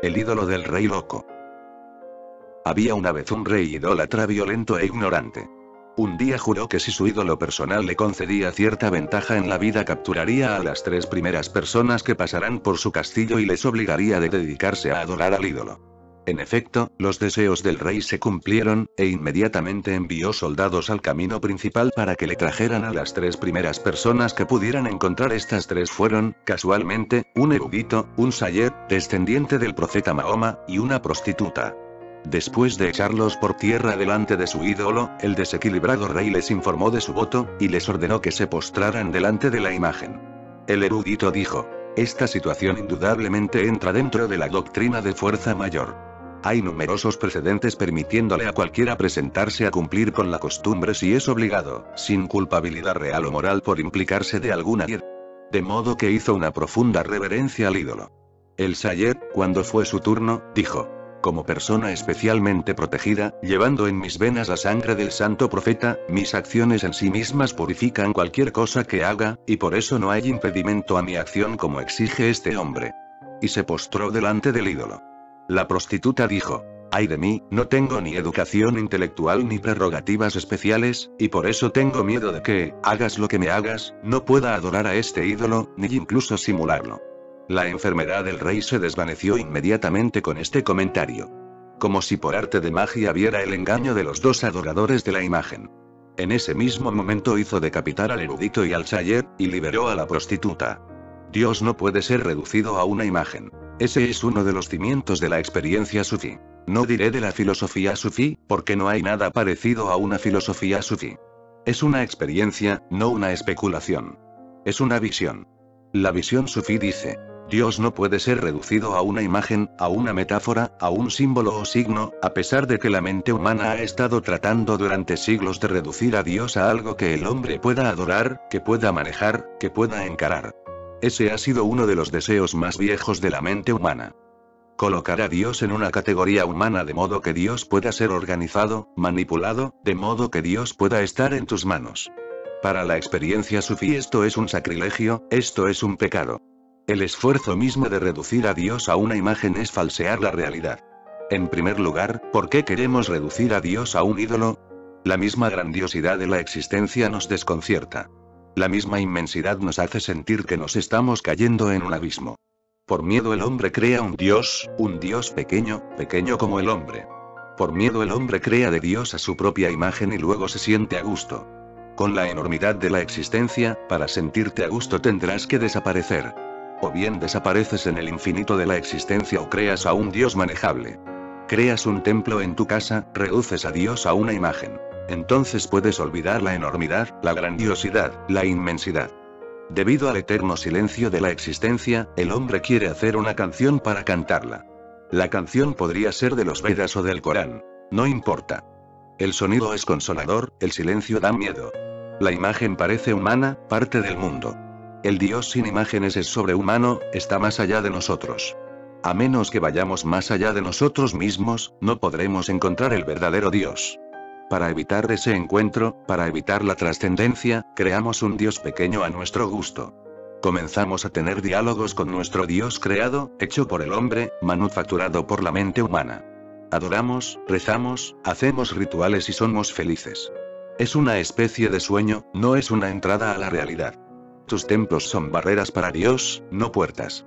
El ídolo del rey loco. Había una vez un rey idólatra violento e ignorante. Un día juró que si su ídolo personal le concedía cierta ventaja en la vida capturaría a las 3 primeras personas que pasarán por su castillo y les obligaría a dedicarse a adorar al ídolo. En efecto, los deseos del rey se cumplieron, e inmediatamente envió soldados al camino principal para que le trajeran a las 3 primeras personas que pudieran encontrar. Estas 3 fueron, casualmente, un erudito, un sayed, descendiente del profeta Mahoma, y una prostituta. Después de echarlos por tierra delante de su ídolo, el desequilibrado rey les informó de su voto, y les ordenó que se postraran delante de la imagen. El erudito dijo: esta situación indudablemente entra dentro de la doctrina de fuerza mayor. Hay numerosos precedentes permitiéndole a cualquiera presentarse a cumplir con la costumbre si es obligado, sin culpabilidad real o moral por implicarse de alguna hied. De modo que hizo una profunda reverencia al ídolo. El sayed, cuando fue su turno, dijo: como persona especialmente protegida, llevando en mis venas la sangre del santo profeta, mis acciones en sí mismas purifican cualquier cosa que haga, y por eso no hay impedimento a mi acción como exige este hombre. Y se postró delante del ídolo. La prostituta dijo: ay de mí, no tengo ni educación intelectual ni prerrogativas especiales, y por eso tengo miedo de que, hagas lo que me hagas, no pueda adorar a este ídolo, ni incluso simularlo. La enfermedad del rey se desvaneció inmediatamente con este comentario. Como si por arte de magia viera el engaño de los 2 adoradores de la imagen. En ese mismo momento hizo decapitar al erudito y al sayed, y liberó a la prostituta. Dios no puede ser reducido a una imagen. Ese es uno de los cimientos de la experiencia sufí. No diré de la filosofía sufí, porque no hay nada parecido a una filosofía sufí. Es una experiencia, no una especulación. Es una visión. La visión sufí dice: Dios no puede ser reducido a una imagen, a una metáfora, a un símbolo o signo, a pesar de que la mente humana ha estado tratando durante siglos de reducir a Dios a algo que el hombre pueda adorar, que pueda manejar, que pueda encarar. Ese ha sido uno de los deseos más viejos de la mente humana. Colocar a Dios en una categoría humana de modo que Dios pueda ser organizado, manipulado, de modo que Dios pueda estar en tus manos. Para la experiencia sufí esto es un sacrilegio, esto es un pecado. El esfuerzo mismo de reducir a Dios a una imagen es falsear la realidad. En primer lugar, ¿por qué queremos reducir a Dios a un ídolo? La misma grandiosidad de la existencia nos desconcierta. La misma inmensidad nos hace sentir que nos estamos cayendo en un abismo. Por miedo el hombre crea un Dios pequeño, pequeño como el hombre. Por miedo el hombre crea de Dios a su propia imagen y luego se siente a gusto. Con la enormidad de la existencia, para sentirte a gusto tendrás que desaparecer. O bien desapareces en el infinito de la existencia o creas a un Dios manejable. Creas un templo en tu casa, reduces a Dios a una imagen. Entonces puedes olvidar la enormidad, la grandiosidad, la inmensidad. Debido al eterno silencio de la existencia, el hombre quiere hacer una canción para cantarla. La canción podría ser de los Vedas o del Corán. No importa. El sonido es consolador, el silencio da miedo. La imagen parece humana, parte del mundo. El Dios sin imágenes es sobrehumano, está más allá de nosotros. A menos que vayamos más allá de nosotros mismos, no podremos encontrar el verdadero Dios. Para evitar ese encuentro, para evitar la trascendencia, creamos un Dios pequeño a nuestro gusto. Comenzamos a tener diálogos con nuestro Dios creado, hecho por el hombre, manufacturado por la mente humana. Adoramos, rezamos, hacemos rituales y somos felices. Es una especie de sueño, no es una entrada a la realidad. Tus templos son barreras para Dios, no puertas.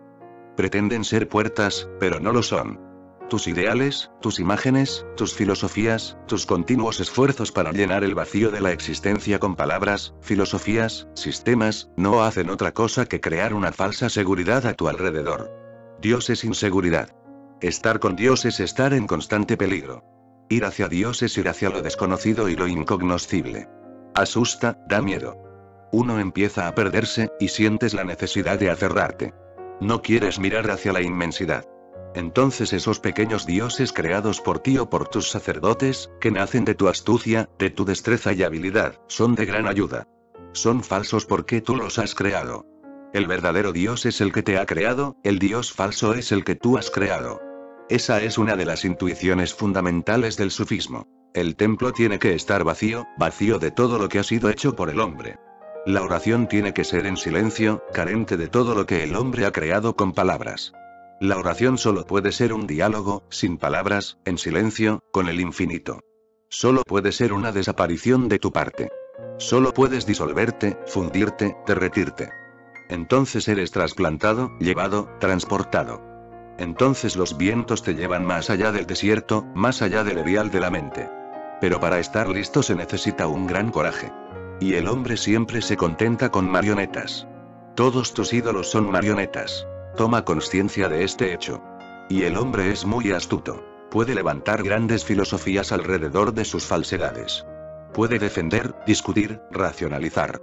Pretenden ser puertas, pero no lo son. Tus ideales, tus imágenes, tus filosofías, tus continuos esfuerzos para llenar el vacío de la existencia con palabras, filosofías, sistemas, no hacen otra cosa que crear una falsa seguridad a tu alrededor. Dios es inseguridad. Estar con Dios es estar en constante peligro. Ir hacia Dios es ir hacia lo desconocido y lo incognoscible. Asusta, da miedo. Uno empieza a perderse, y sientes la necesidad de aferrarte. No quieres mirar hacia la inmensidad. Entonces esos pequeños dioses creados por ti o por tus sacerdotes, que nacen de tu astucia, de tu destreza y habilidad, son de gran ayuda. Son falsos porque tú los has creado. El verdadero Dios es el que te ha creado, el Dios falso es el que tú has creado. Esa es una de las intuiciones fundamentales del sufismo. El templo tiene que estar vacío, vacío de todo lo que ha sido hecho por el hombre. La oración tiene que ser en silencio, carente de todo lo que el hombre ha creado con palabras. La oración solo puede ser un diálogo, sin palabras, en silencio, con el infinito. Solo puede ser una desaparición de tu parte. Solo puedes disolverte, fundirte, derretirte. Entonces eres trasplantado, llevado, transportado. Entonces los vientos te llevan más allá del desierto, más allá del erial de la mente. Pero para estar listo se necesita un gran coraje. Y el hombre siempre se contenta con marionetas. Todos tus ídolos son marionetas. Toma conciencia de este hecho. Y el hombre es muy astuto. Puede levantar grandes filosofías alrededor de sus falsedades. Puede defender, discutir, racionalizar.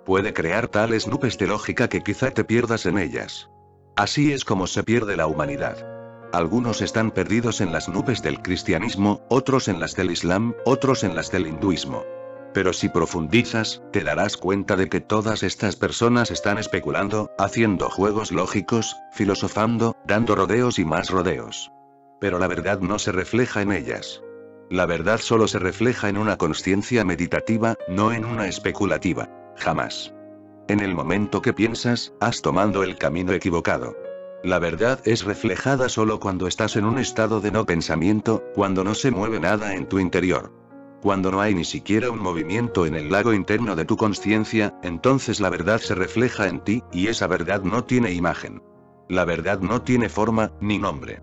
Puede crear tales nubes de lógica que quizá te pierdas en ellas. Así es como se pierde la humanidad. Algunos están perdidos en las nubes del cristianismo, otros en las del islam, otros en las del hinduismo. Pero si profundizas, te darás cuenta de que todas estas personas están especulando, haciendo juegos lógicos, filosofando, dando rodeos y más rodeos. Pero la verdad no se refleja en ellas. La verdad solo se refleja en una consciencia meditativa, no en una especulativa. Jamás. En el momento que piensas, has tomado el camino equivocado. La verdad es reflejada solo cuando estás en un estado de no pensamiento, cuando no se mueve nada en tu interior. Cuando no hay ni siquiera un movimiento en el lago interno de tu consciencia, entonces la verdad se refleja en ti, y esa verdad no tiene imagen. La verdad no tiene forma, ni nombre.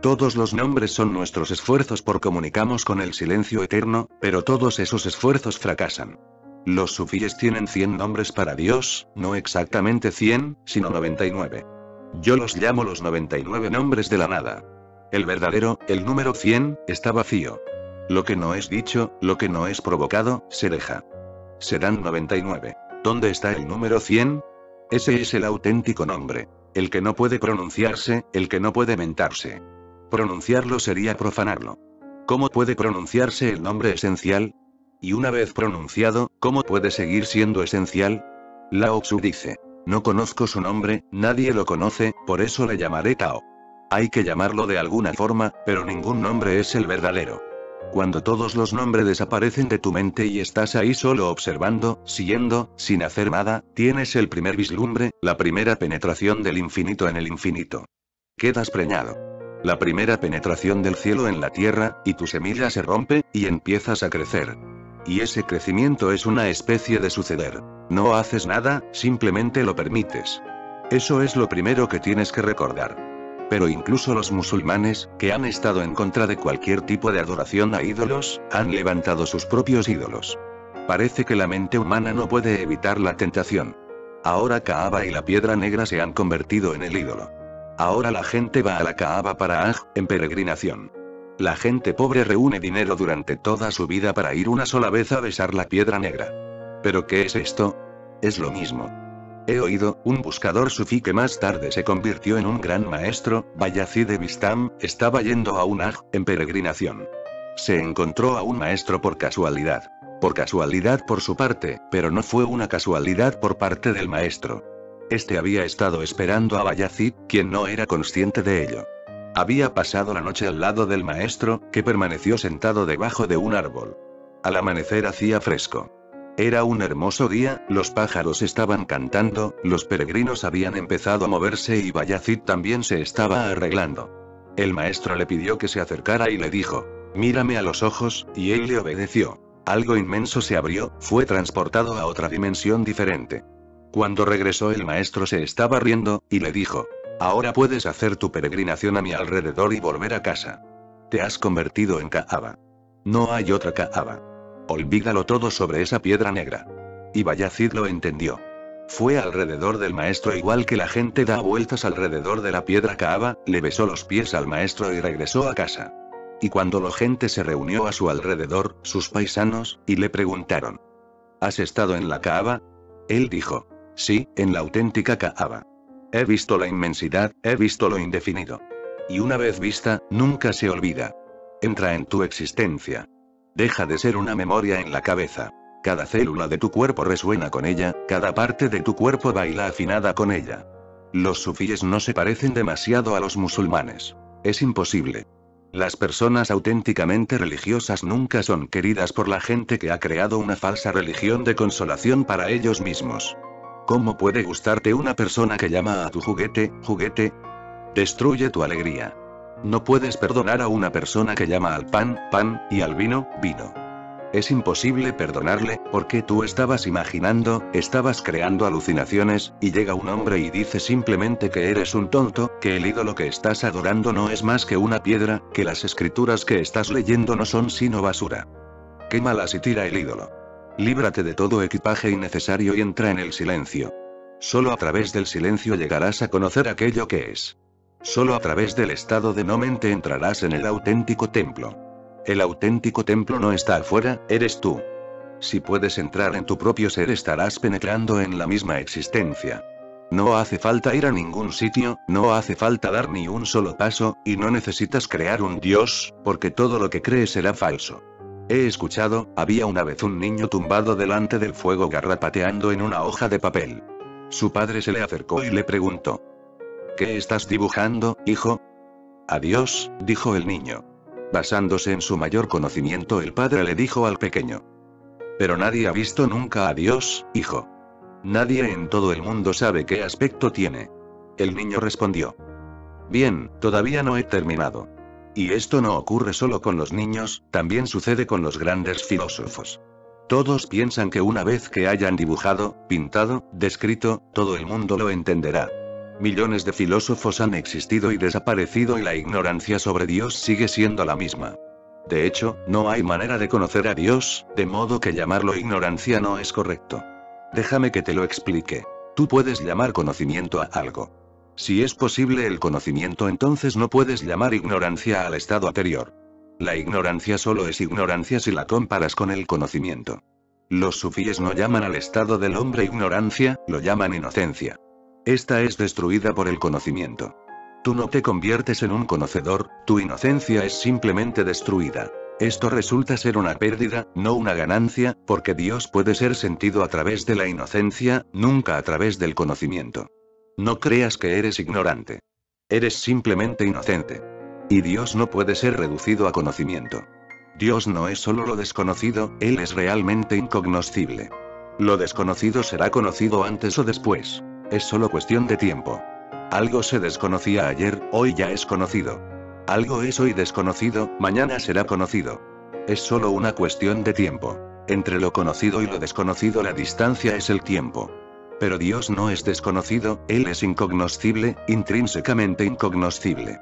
Todos los nombres son nuestros esfuerzos por comunicamos con el silencio eterno, pero todos esos esfuerzos fracasan. Los sufíes tienen 100 nombres para Dios, no exactamente 100, sino 99. Yo los llamo los 99 nombres de la nada. El verdadero, el número 100, está vacío. Lo que no es dicho, lo que no es provocado, se deja. Serán 99. ¿Dónde está el número 100? Ese es el auténtico nombre. El que no puede pronunciarse, el que no puede mentarse. Pronunciarlo sería profanarlo. ¿Cómo puede pronunciarse el nombre esencial? Y una vez pronunciado, ¿cómo puede seguir siendo esencial? Lao Tzu dice: no conozco su nombre, nadie lo conoce, por eso le llamaré Tao. Hay que llamarlo de alguna forma, pero ningún nombre es el verdadero. Cuando todos los nombres desaparecen de tu mente y estás ahí solo observando, siguiendo, sin hacer nada, tienes el primer vislumbre, la primera penetración del infinito en el infinito. Quedas preñado. La primera penetración del cielo en la tierra, y tu semilla se rompe, y empiezas a crecer. Y ese crecimiento es una especie de suceder. No haces nada, simplemente lo permites. Eso es lo primero que tienes que recordar. Pero incluso los musulmanes, que han estado en contra de cualquier tipo de adoración a ídolos, han levantado sus propios ídolos. Parece que la mente humana no puede evitar la tentación. Ahora Kaaba y la piedra negra se han convertido en el ídolo. Ahora la gente va a la Kaaba para Hajj, en peregrinación. La gente pobre reúne dinero durante toda su vida para ir una sola vez a besar la piedra negra. ¿Pero qué es esto? Es lo mismo. He oído, un buscador sufí que más tarde se convirtió en un gran maestro, Bayazid de Bistam, estaba yendo a un Hajj, en peregrinación. Se encontró a un maestro por casualidad. Por casualidad por su parte, pero no fue una casualidad por parte del maestro. Este había estado esperando a Bayazid, quien no era consciente de ello. Había pasado la noche al lado del maestro, que permaneció sentado debajo de un árbol. Al amanecer hacía fresco. Era un hermoso día, los pájaros estaban cantando, los peregrinos habían empezado a moverse y Bayazid también se estaba arreglando. El maestro le pidió que se acercara y le dijo: mírame a los ojos, y él le obedeció. Algo inmenso se abrió, fue transportado a otra dimensión diferente. Cuando regresó el maestro se estaba riendo, y le dijo: ahora puedes hacer tu peregrinación a mi alrededor y volver a casa. Te has convertido en Kaaba. No hay otra Kaaba. Olvídalo todo sobre esa piedra negra. Y Bayazid lo entendió. Fue alrededor del maestro igual que la gente da vueltas alrededor de la piedra Kaaba, le besó los pies al maestro y regresó a casa. Y cuando la gente se reunió a su alrededor, sus paisanos, y le preguntaron: ¿has estado en la Kaaba? Él dijo: sí, en la auténtica Kaaba. He visto la inmensidad, he visto lo indefinido. Y una vez vista, nunca se olvida. Entra en tu existencia. Deja de ser una memoria en la cabeza. Cada célula de tu cuerpo resuena con ella, cada parte de tu cuerpo baila afinada con ella. Los sufíes no se parecen demasiado a los musulmanes. Es imposible. Las personas auténticamente religiosas nunca son queridas por la gente que ha creado una falsa religión de consolación para ellos mismos. ¿Cómo puede gustarte una persona que llama a tu juguete, juguete? Destruye tu alegría. No puedes perdonar a una persona que llama al pan, pan, y al vino, vino. Es imposible perdonarle, porque tú estabas imaginando, estabas creando alucinaciones, y llega un hombre y dice simplemente que eres un tonto, que el ídolo que estás adorando no es más que una piedra, que las escrituras que estás leyendo no son sino basura. Quémalas y tira el ídolo. Líbrate de todo equipaje innecesario y entra en el silencio. Solo a través del silencio llegarás a conocer aquello que es. Solo a través del estado de no mente entrarás en el auténtico templo. El auténtico templo no está afuera, eres tú. Si puedes entrar en tu propio ser estarás penetrando en la misma existencia. No hace falta ir a ningún sitio, no hace falta dar ni un solo paso, y no necesitas crear un Dios, porque todo lo que crees será falso. He escuchado, había una vez un niño tumbado delante del fuego garrapateando en una hoja de papel. Su padre se le acercó y le preguntó: ¿Qué estás dibujando, hijo? A Dios, dijo el niño. Basándose en su mayor conocimiento, el padre le dijo al pequeño: Pero nadie ha visto nunca a Dios, hijo. Nadie en todo el mundo sabe qué aspecto tiene. El niño respondió: Bien, todavía no he terminado. Y esto no ocurre solo con los niños, también sucede con los grandes filósofos. Todos piensan que una vez que hayan dibujado, pintado, descrito, todo el mundo lo entenderá. Millones de filósofos han existido y desaparecido y la ignorancia sobre Dios sigue siendo la misma. De hecho, no hay manera de conocer a Dios, de modo que llamarlo ignorancia no es correcto. Déjame que te lo explique. Tú puedes llamar conocimiento a algo. Si es posible el conocimiento, entonces no puedes llamar ignorancia al estado anterior. La ignorancia solo es ignorancia si la comparas con el conocimiento. Los sufíes no llaman al estado del hombre ignorancia, lo llaman inocencia. Esta es destruida por el conocimiento. Tú no te conviertes en un conocedor, tu inocencia es simplemente destruida. Esto resulta ser una pérdida, no una ganancia, porque Dios puede ser sentido a través de la inocencia, nunca a través del conocimiento. No creas que eres ignorante. Eres simplemente inocente. Y Dios no puede ser reducido a conocimiento. Dios no es solo lo desconocido, Él es realmente incognoscible. Lo desconocido será conocido antes o después. Es solo cuestión de tiempo. Algo se desconocía ayer, hoy ya es conocido. Algo es hoy desconocido, mañana será conocido. Es solo una cuestión de tiempo. Entre lo conocido y lo desconocido la distancia es el tiempo. Pero Dios no es desconocido, Él es incognoscible, intrínsecamente incognoscible.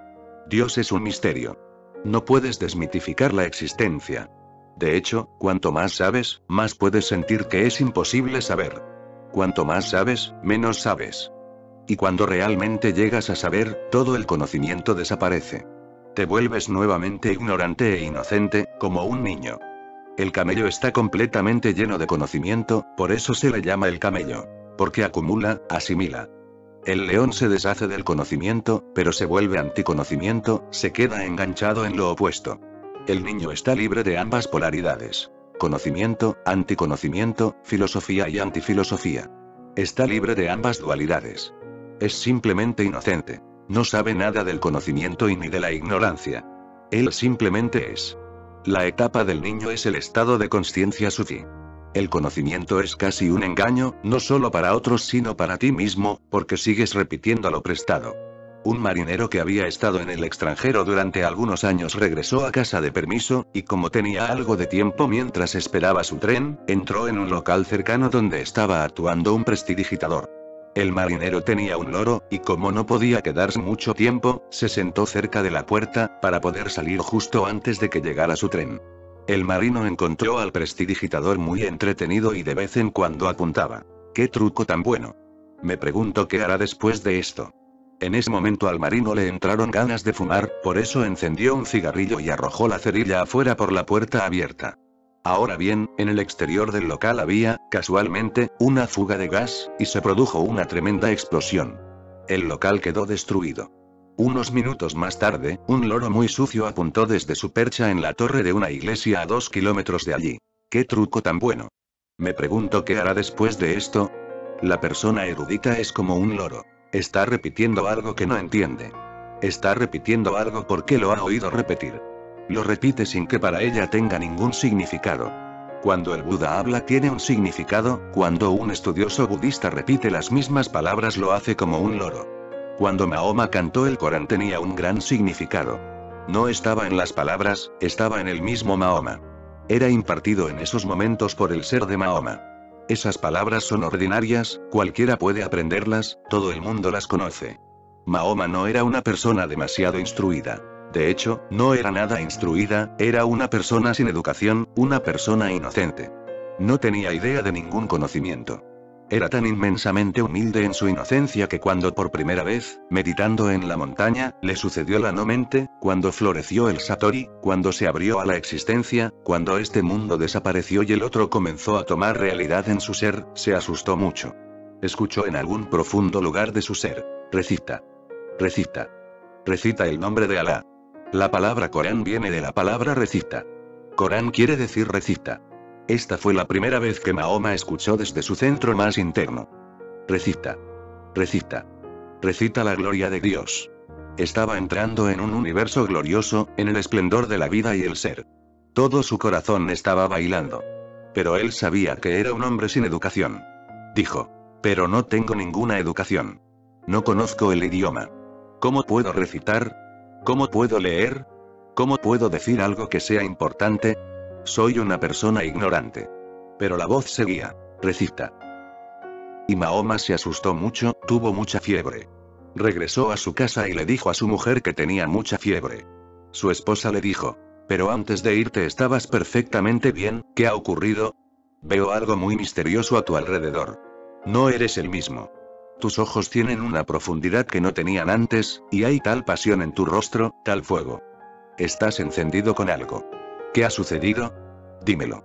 Dios es un misterio. No puedes desmitificar la existencia. De hecho, cuanto más sabes, más puedes sentir que es imposible saber. Cuanto más sabes, menos sabes. Y cuando realmente llegas a saber, todo el conocimiento desaparece. Te vuelves nuevamente ignorante e inocente, como un niño. El camello está completamente lleno de conocimiento, por eso se le llama el camello. Porque acumula, asimila. El león se deshace del conocimiento, pero se vuelve anticonocimiento, se queda enganchado en lo opuesto. El niño está libre de ambas polaridades. Conocimiento, anticonocimiento, filosofía y antifilosofía. Está libre de ambas dualidades. Es simplemente inocente. No sabe nada del conocimiento y ni de la ignorancia. Él simplemente es. La etapa del niño es el estado de conciencia sufí. El conocimiento es casi un engaño, no solo para otros sino para ti mismo, porque sigues repitiendo lo prestado. Un marinero que había estado en el extranjero durante algunos años regresó a casa de permiso, y como tenía algo de tiempo mientras esperaba su tren, entró en un local cercano donde estaba actuando un prestidigitador. El marinero tenía un loro, y como no podía quedarse mucho tiempo, se sentó cerca de la puerta, para poder salir justo antes de que llegara su tren. El marino encontró al prestidigitador muy entretenido y de vez en cuando apuntaba. ¡Qué truco tan bueno! Me pregunto qué hará después de esto. En ese momento al marino le entraron ganas de fumar, por eso encendió un cigarrillo y arrojó la cerilla afuera por la puerta abierta. Ahora bien, en el exterior del local había, casualmente, una fuga de gas, y se produjo una tremenda explosión. El local quedó destruido. Unos minutos más tarde, un loro muy sucio apuntó desde su percha en la torre de una iglesia a 2 kilómetros de allí. ¡Qué truco tan bueno! Me pregunto qué hará después de esto. La persona erudita es como un loro. Está repitiendo algo que no entiende. Está repitiendo algo porque lo ha oído repetir. Lo repite sin que para ella tenga ningún significado. Cuando el Buda habla tiene un significado, cuando un estudioso budista repite las mismas palabras lo hace como un loro. Cuando Mahoma cantó el Corán tenía un gran significado. No estaba en las palabras, estaba en el mismo Mahoma. Era impartido en esos momentos por el ser de Mahoma. Esas palabras son ordinarias, cualquiera puede aprenderlas, todo el mundo las conoce. Mahoma no era una persona demasiado instruida. De hecho, no era nada instruida, era una persona sin educación, una persona inocente. No tenía idea de ningún conocimiento. Era tan inmensamente humilde en su inocencia que cuando por primera vez, meditando en la montaña, le sucedió la no mente, cuando floreció el Satori, cuando se abrió a la existencia, cuando este mundo desapareció y el otro comenzó a tomar realidad en su ser, se asustó mucho. Escuchó en algún profundo lugar de su ser: recita. Recita. Recita el nombre de Alá. La palabra Corán viene de la palabra recita. Corán quiere decir recita. Esta fue la primera vez que Mahoma escuchó desde su centro más interno. Recita. Recita. Recita la gloria de Dios. Estaba entrando en un universo glorioso, en el esplendor de la vida y el ser. Todo su corazón estaba bailando. Pero él sabía que era un hombre sin educación. Dijo: pero no tengo ninguna educación. No conozco el idioma. ¿Cómo puedo recitar? ¿Cómo puedo leer? ¿Cómo puedo decir algo que sea importante? Soy una persona ignorante. Pero la voz seguía: recita. Y Mahoma se asustó mucho, tuvo mucha fiebre. Regresó a su casa y le dijo a su mujer que tenía mucha fiebre. Su esposa le dijo: pero antes de irte estabas perfectamente bien, ¿qué ha ocurrido? Veo algo muy misterioso a tu alrededor. No eres el mismo. Tus ojos tienen una profundidad que no tenían antes, y hay tal pasión en tu rostro, tal fuego. Estás encendido con algo. ¿Qué ha sucedido? Dímelo.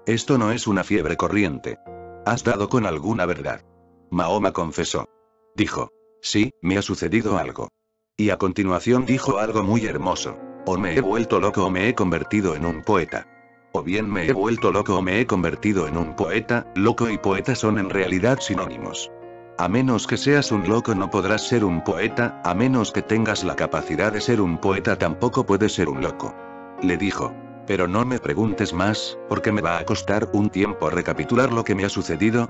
Esto no es una fiebre corriente. ¿Has dado con alguna verdad? Mahoma confesó. Dijo: sí, me ha sucedido algo. Y a continuación dijo algo muy hermoso: o me he vuelto loco o me he convertido en un poeta. O bien me he vuelto loco o me he convertido en un poeta. Loco y poeta son en realidad sinónimos. A menos que seas un loco no podrás ser un poeta, a menos que tengas la capacidad de ser un poeta tampoco puedes ser un loco. Le dijo: pero no me preguntes más, porque me va a costar un tiempo recapitular lo que me ha sucedido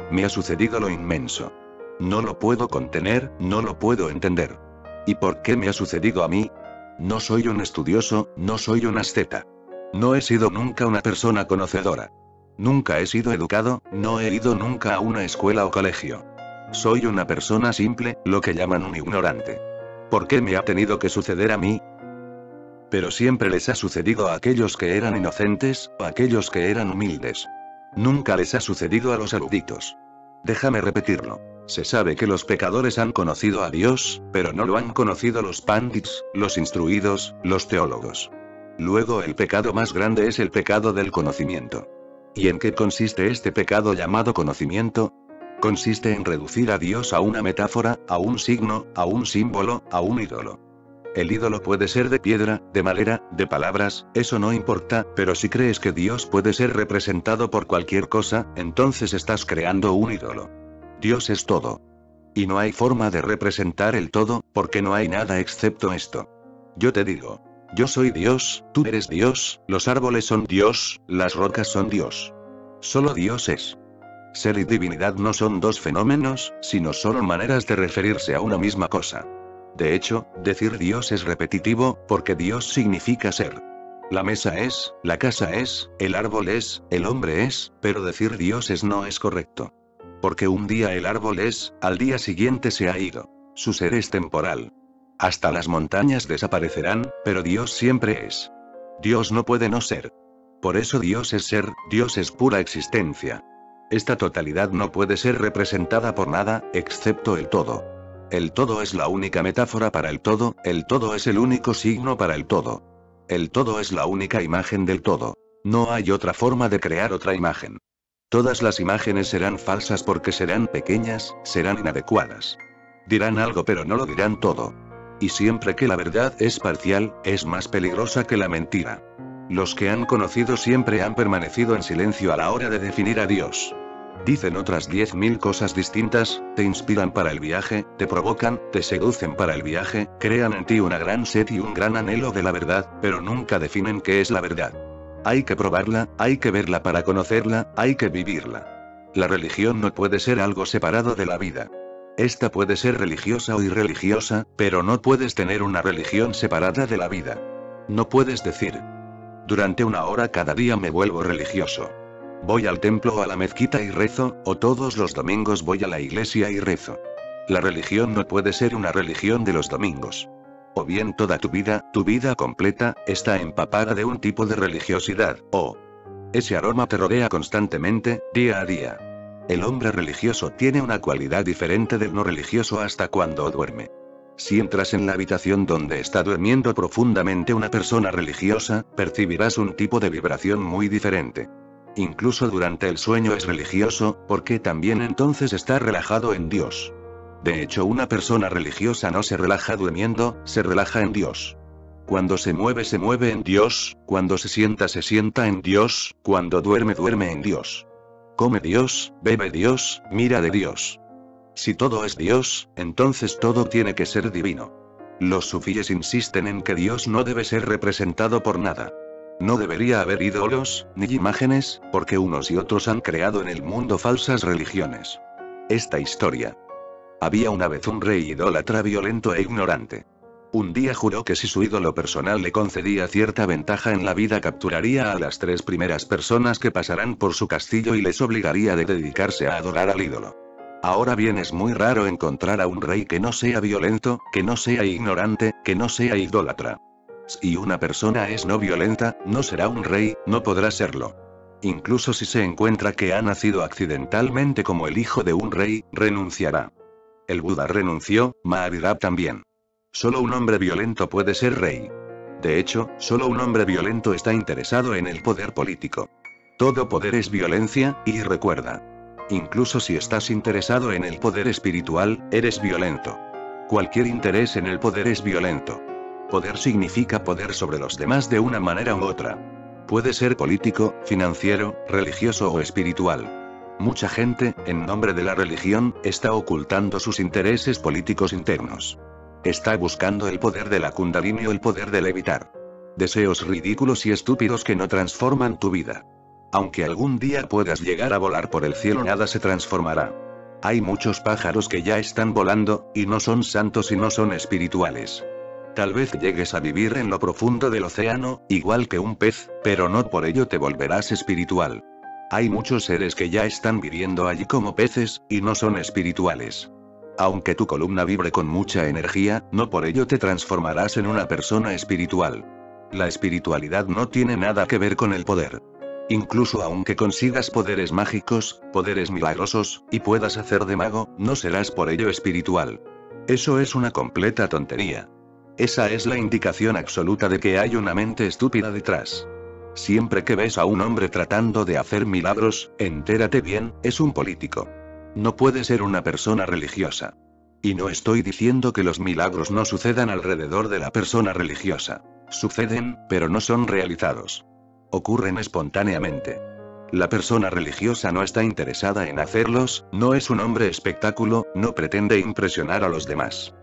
lo inmenso. No lo puedo contener, no lo puedo entender. ¿Y por qué me ha sucedido a mí? No soy un estudioso, no soy un asceta. No he sido nunca una persona conocedora. Nunca he sido educado, no he ido nunca a una escuela o colegio. Soy una persona simple, lo que llaman un ignorante. ¿Por qué me ha tenido que suceder a mí? Pero siempre les ha sucedido a aquellos que eran inocentes, a aquellos que eran humildes. Nunca les ha sucedido a los eruditos. Déjame repetirlo. Se sabe que los pecadores han conocido a Dios, pero no lo han conocido los pandits, los instruidos, los teólogos. Luego el pecado más grande es el pecado del conocimiento. ¿Y en qué consiste este pecado llamado conocimiento? Consiste en reducir a Dios a una metáfora, a un signo, a un símbolo, a un ídolo. El ídolo puede ser de piedra, de madera, de palabras, eso no importa, pero si crees que Dios puede ser representado por cualquier cosa, entonces estás creando un ídolo. Dios es todo. Y no hay forma de representar el todo, porque no hay nada excepto esto. Yo te digo: yo soy Dios, tú eres Dios, los árboles son Dios, las rocas son Dios. Solo Dios es. Ser y divinidad no son dos fenómenos, sino solo maneras de referirse a una misma cosa. De hecho, decir Dios es repetitivo, porque Dios significa ser. La mesa es, la casa es, el árbol es, el hombre es, pero decir Dios es no es correcto. Porque un día el árbol es, al día siguiente se ha ido. Su ser es temporal. Hasta las montañas desaparecerán, pero Dios siempre es. Dios no puede no ser. Por eso Dios es ser, Dios es pura existencia. Esta totalidad no puede ser representada por nada, excepto el todo. El todo es la única metáfora para el todo es el único signo para el todo. El todo es la única imagen del todo. No hay otra forma de crear otra imagen. Todas las imágenes serán falsas porque serán pequeñas, serán inadecuadas. Dirán algo pero no lo dirán todo. Y siempre que la verdad es parcial, es más peligrosa que la mentira. Los que han conocido siempre han permanecido en silencio a la hora de definir a Dios. Dicen otras 10.000 cosas distintas, te inspiran para el viaje, te provocan, te seducen para el viaje, crean en ti una gran sed y un gran anhelo de la verdad, pero nunca definen qué es la verdad. Hay que probarla, hay que verla para conocerla, hay que vivirla. La religión no puede ser algo separado de la vida. Esta puede ser religiosa o irreligiosa, pero no puedes tener una religión separada de la vida. No puedes decir: durante una hora cada día me vuelvo religioso. Voy al templo o a la mezquita y rezo, o todos los domingos voy a la iglesia y rezo. La religión no puede ser una religión de los domingos. O bien toda tu vida completa, está empapada de un tipo de religiosidad, o ese aroma te rodea constantemente, día a día. El hombre religioso tiene una cualidad diferente del no religioso hasta cuando duerme. Si entras en la habitación donde está durmiendo profundamente una persona religiosa, percibirás un tipo de vibración muy diferente. Incluso durante el sueño es religioso, porque también entonces está relajado en Dios. De hecho, una persona religiosa no se relaja durmiendo, se relaja en Dios. Cuando se mueve en Dios, cuando se sienta en Dios, cuando duerme en Dios. Come Dios, bebe Dios, mira de Dios. Si todo es Dios, entonces todo tiene que ser divino. Los sufíes insisten en que Dios no debe ser representado por nada. No debería haber ídolos, ni imágenes, porque unos y otros han creado en el mundo falsas religiones. Esta historia. Había una vez un rey idólatra violento e ignorante. Un día juró que si su ídolo personal le concedía cierta ventaja en la vida capturaría a las 3 primeras personas que pasarán por su castillo y les obligaría a dedicarse a adorar al ídolo. Ahora bien, es muy raro encontrar a un rey que no sea violento, que no sea ignorante, que no sea idólatra. Si una persona es no violenta, no será un rey, no podrá serlo. Incluso si se encuentra que ha nacido accidentalmente como el hijo de un rey, renunciará. El Buda renunció, Mahaviraj también. Solo un hombre violento puede ser rey. De hecho, solo un hombre violento está interesado en el poder político. Todo poder es violencia, y recuerda. Incluso si estás interesado en el poder espiritual, eres violento. Cualquier interés en el poder es violento. Poder significa poder sobre los demás de una manera u otra. Puede ser político, financiero, religioso o espiritual. Mucha gente, en nombre de la religión, está ocultando sus intereses políticos internos. Está buscando el poder de la Kundalini o el poder del levitar. Deseos ridículos y estúpidos que no transforman tu vida. Aunque algún día puedas llegar a volar por el cielo, nada se transformará. Hay muchos pájaros que ya están volando, y no son santos y no son espirituales. Tal vez llegues a vivir en lo profundo del océano, igual que un pez, pero no por ello te volverás espiritual. Hay muchos seres que ya están viviendo allí como peces, y no son espirituales. Aunque tu columna vibre con mucha energía, no por ello te transformarás en una persona espiritual. La espiritualidad no tiene nada que ver con el poder. Incluso aunque consigas poderes mágicos, poderes milagrosos, y puedas hacer de mago, no serás por ello espiritual. Eso es una completa tontería. Esa es la indicación absoluta de que hay una mente estúpida detrás. Siempre que ves a un hombre tratando de hacer milagros, entérate bien, es un político. No puede ser una persona religiosa. Y no estoy diciendo que los milagros no sucedan alrededor de la persona religiosa. Suceden, pero no son realizados. Ocurren espontáneamente. La persona religiosa no está interesada en hacerlos, no es un hombre espectáculo, no pretende impresionar a los demás.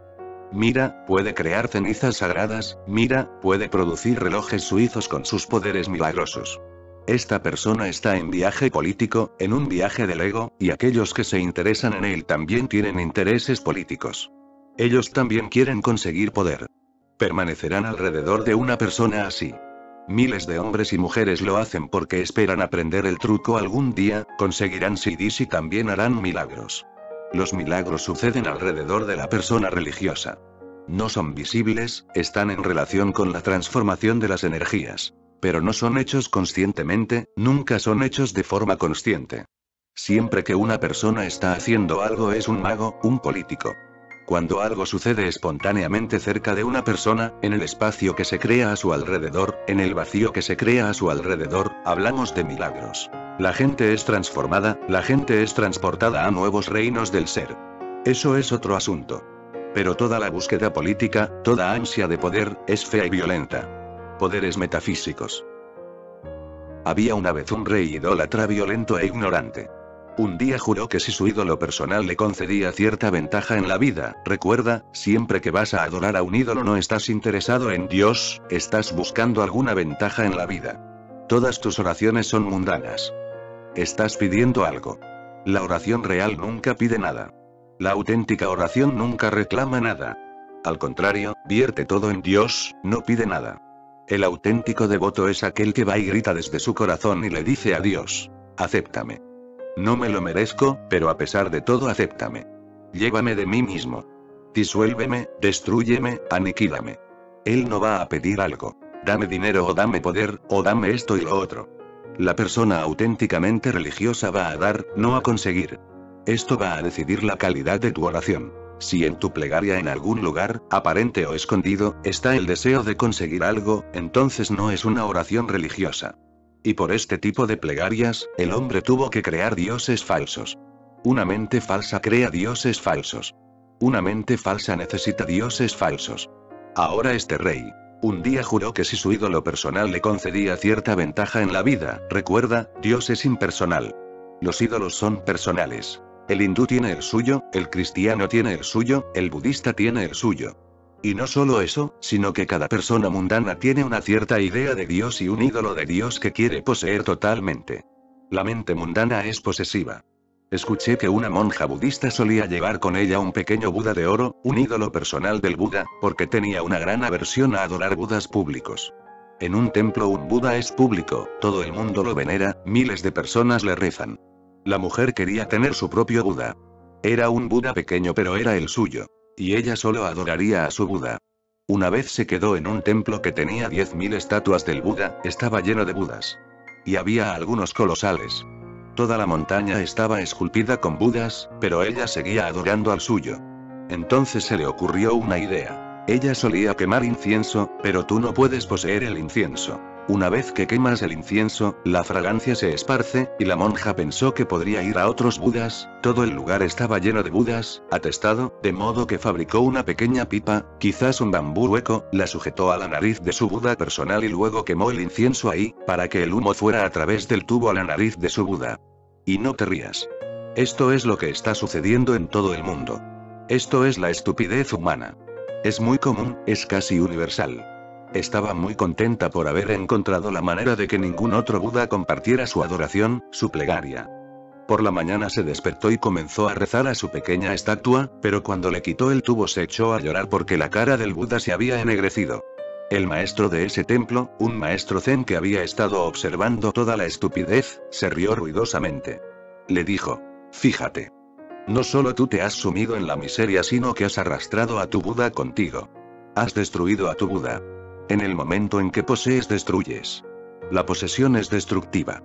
Mira, puede crear cenizas sagradas, mira, puede producir relojes suizos con sus poderes milagrosos. Esta persona está en viaje político, en un viaje del ego, y aquellos que se interesan en él también tienen intereses políticos. Ellos también quieren conseguir poder. Permanecerán alrededor de una persona así. Miles de hombres y mujeres lo hacen porque esperan aprender el truco algún día, conseguirán CDs y también harán milagros. Los milagros suceden alrededor de la persona religiosa. No son visibles, están en relación con la transformación de las energías. Pero no son hechos conscientemente, nunca son hechos de forma consciente. Siempre que una persona está haciendo algo es un mago, un político. Cuando algo sucede espontáneamente cerca de una persona, en el espacio que se crea a su alrededor, en el vacío que se crea a su alrededor, hablamos de milagros. La gente es transformada, la gente es transportada a nuevos reinos del ser. Eso es otro asunto. Pero toda la búsqueda política, toda ansia de poder, es fea y violenta. Poderes metafísicos. Había una vez un rey idólatra violento e ignorante. Un día juró que si su ídolo personal le concedía cierta ventaja en la vida, recuerda, siempre que vas a adorar a un ídolo no estás interesado en Dios, estás buscando alguna ventaja en la vida. Todas tus oraciones son mundanas. Estás pidiendo algo. La oración real nunca pide nada. La auténtica oración nunca reclama nada. Al contrario, vierte todo en Dios, no pide nada. El auténtico devoto es aquel que va y grita desde su corazón y le dice a Dios: acéptame. No me lo merezco, pero a pesar de todo acéptame. Llévame de mí mismo. Disuélveme, destrúyeme, aniquílame. Él no va a pedir algo. Dame dinero o dame poder, o dame esto y lo otro. La persona auténticamente religiosa va a dar, no a conseguir. Esto va a decidir la calidad de tu oración. Si en tu plegaria en algún lugar, aparente o escondido, está el deseo de conseguir algo, entonces no es una oración religiosa. Y por este tipo de plegarias, el hombre tuvo que crear dioses falsos. Una mente falsa crea dioses falsos. Una mente falsa necesita dioses falsos. Ahora este rey, un día juró que si su ídolo personal le concedía cierta ventaja en la vida, recuerda, Dios es impersonal. Los ídolos son personales. El hindú tiene el suyo, el cristiano tiene el suyo, el budista tiene el suyo. Y no solo eso, sino que cada persona mundana tiene una cierta idea de Dios y un ídolo de Dios que quiere poseer totalmente. La mente mundana es posesiva. Escuché que una monja budista solía llevar con ella un pequeño Buda de oro, un ídolo personal del Buda, porque tenía una gran aversión a adorar Budas públicos. En un templo un Buda es público, todo el mundo lo venera, miles de personas le rezan. La mujer quería tener su propio Buda. Era un Buda pequeño pero era el suyo. Y ella solo adoraría a su Buda. Una vez se quedó en un templo que tenía 10.000 estatuas del Buda, estaba lleno de Budas. Y había algunos colosales. Toda la montaña estaba esculpida con Budas, pero ella seguía adorando al suyo. Entonces se le ocurrió una idea. Ella solía quemar incienso, pero tú no puedes poseer el incienso. Una vez que quemas el incienso, la fragancia se esparce, y la monja pensó que podría ir a otros Budas, todo el lugar estaba lleno de Budas, atestado, de modo que fabricó una pequeña pipa, quizás un bambú hueco, la sujetó a la nariz de su Buda personal y luego quemó el incienso ahí, para que el humo fuera a través del tubo a la nariz de su Buda. Y no te rías. Esto es lo que está sucediendo en todo el mundo. Esto es la estupidez humana. Es muy común, es casi universal. Estaba muy contenta por haber encontrado la manera de que ningún otro Buda compartiera su adoración, su plegaria. Por la mañana se despertó y comenzó a rezar a su pequeña estatua, pero cuando le quitó el tubo se echó a llorar porque la cara del Buda se había ennegrecido. El maestro de ese templo, un maestro zen que había estado observando toda la estupidez, se rió ruidosamente. Le dijo: fíjate. No solo tú te has sumido en la miseria sino que has arrastrado a tu Buda contigo. Has destruido a tu Buda. En el momento en que posees destruyes. La posesión es destructiva.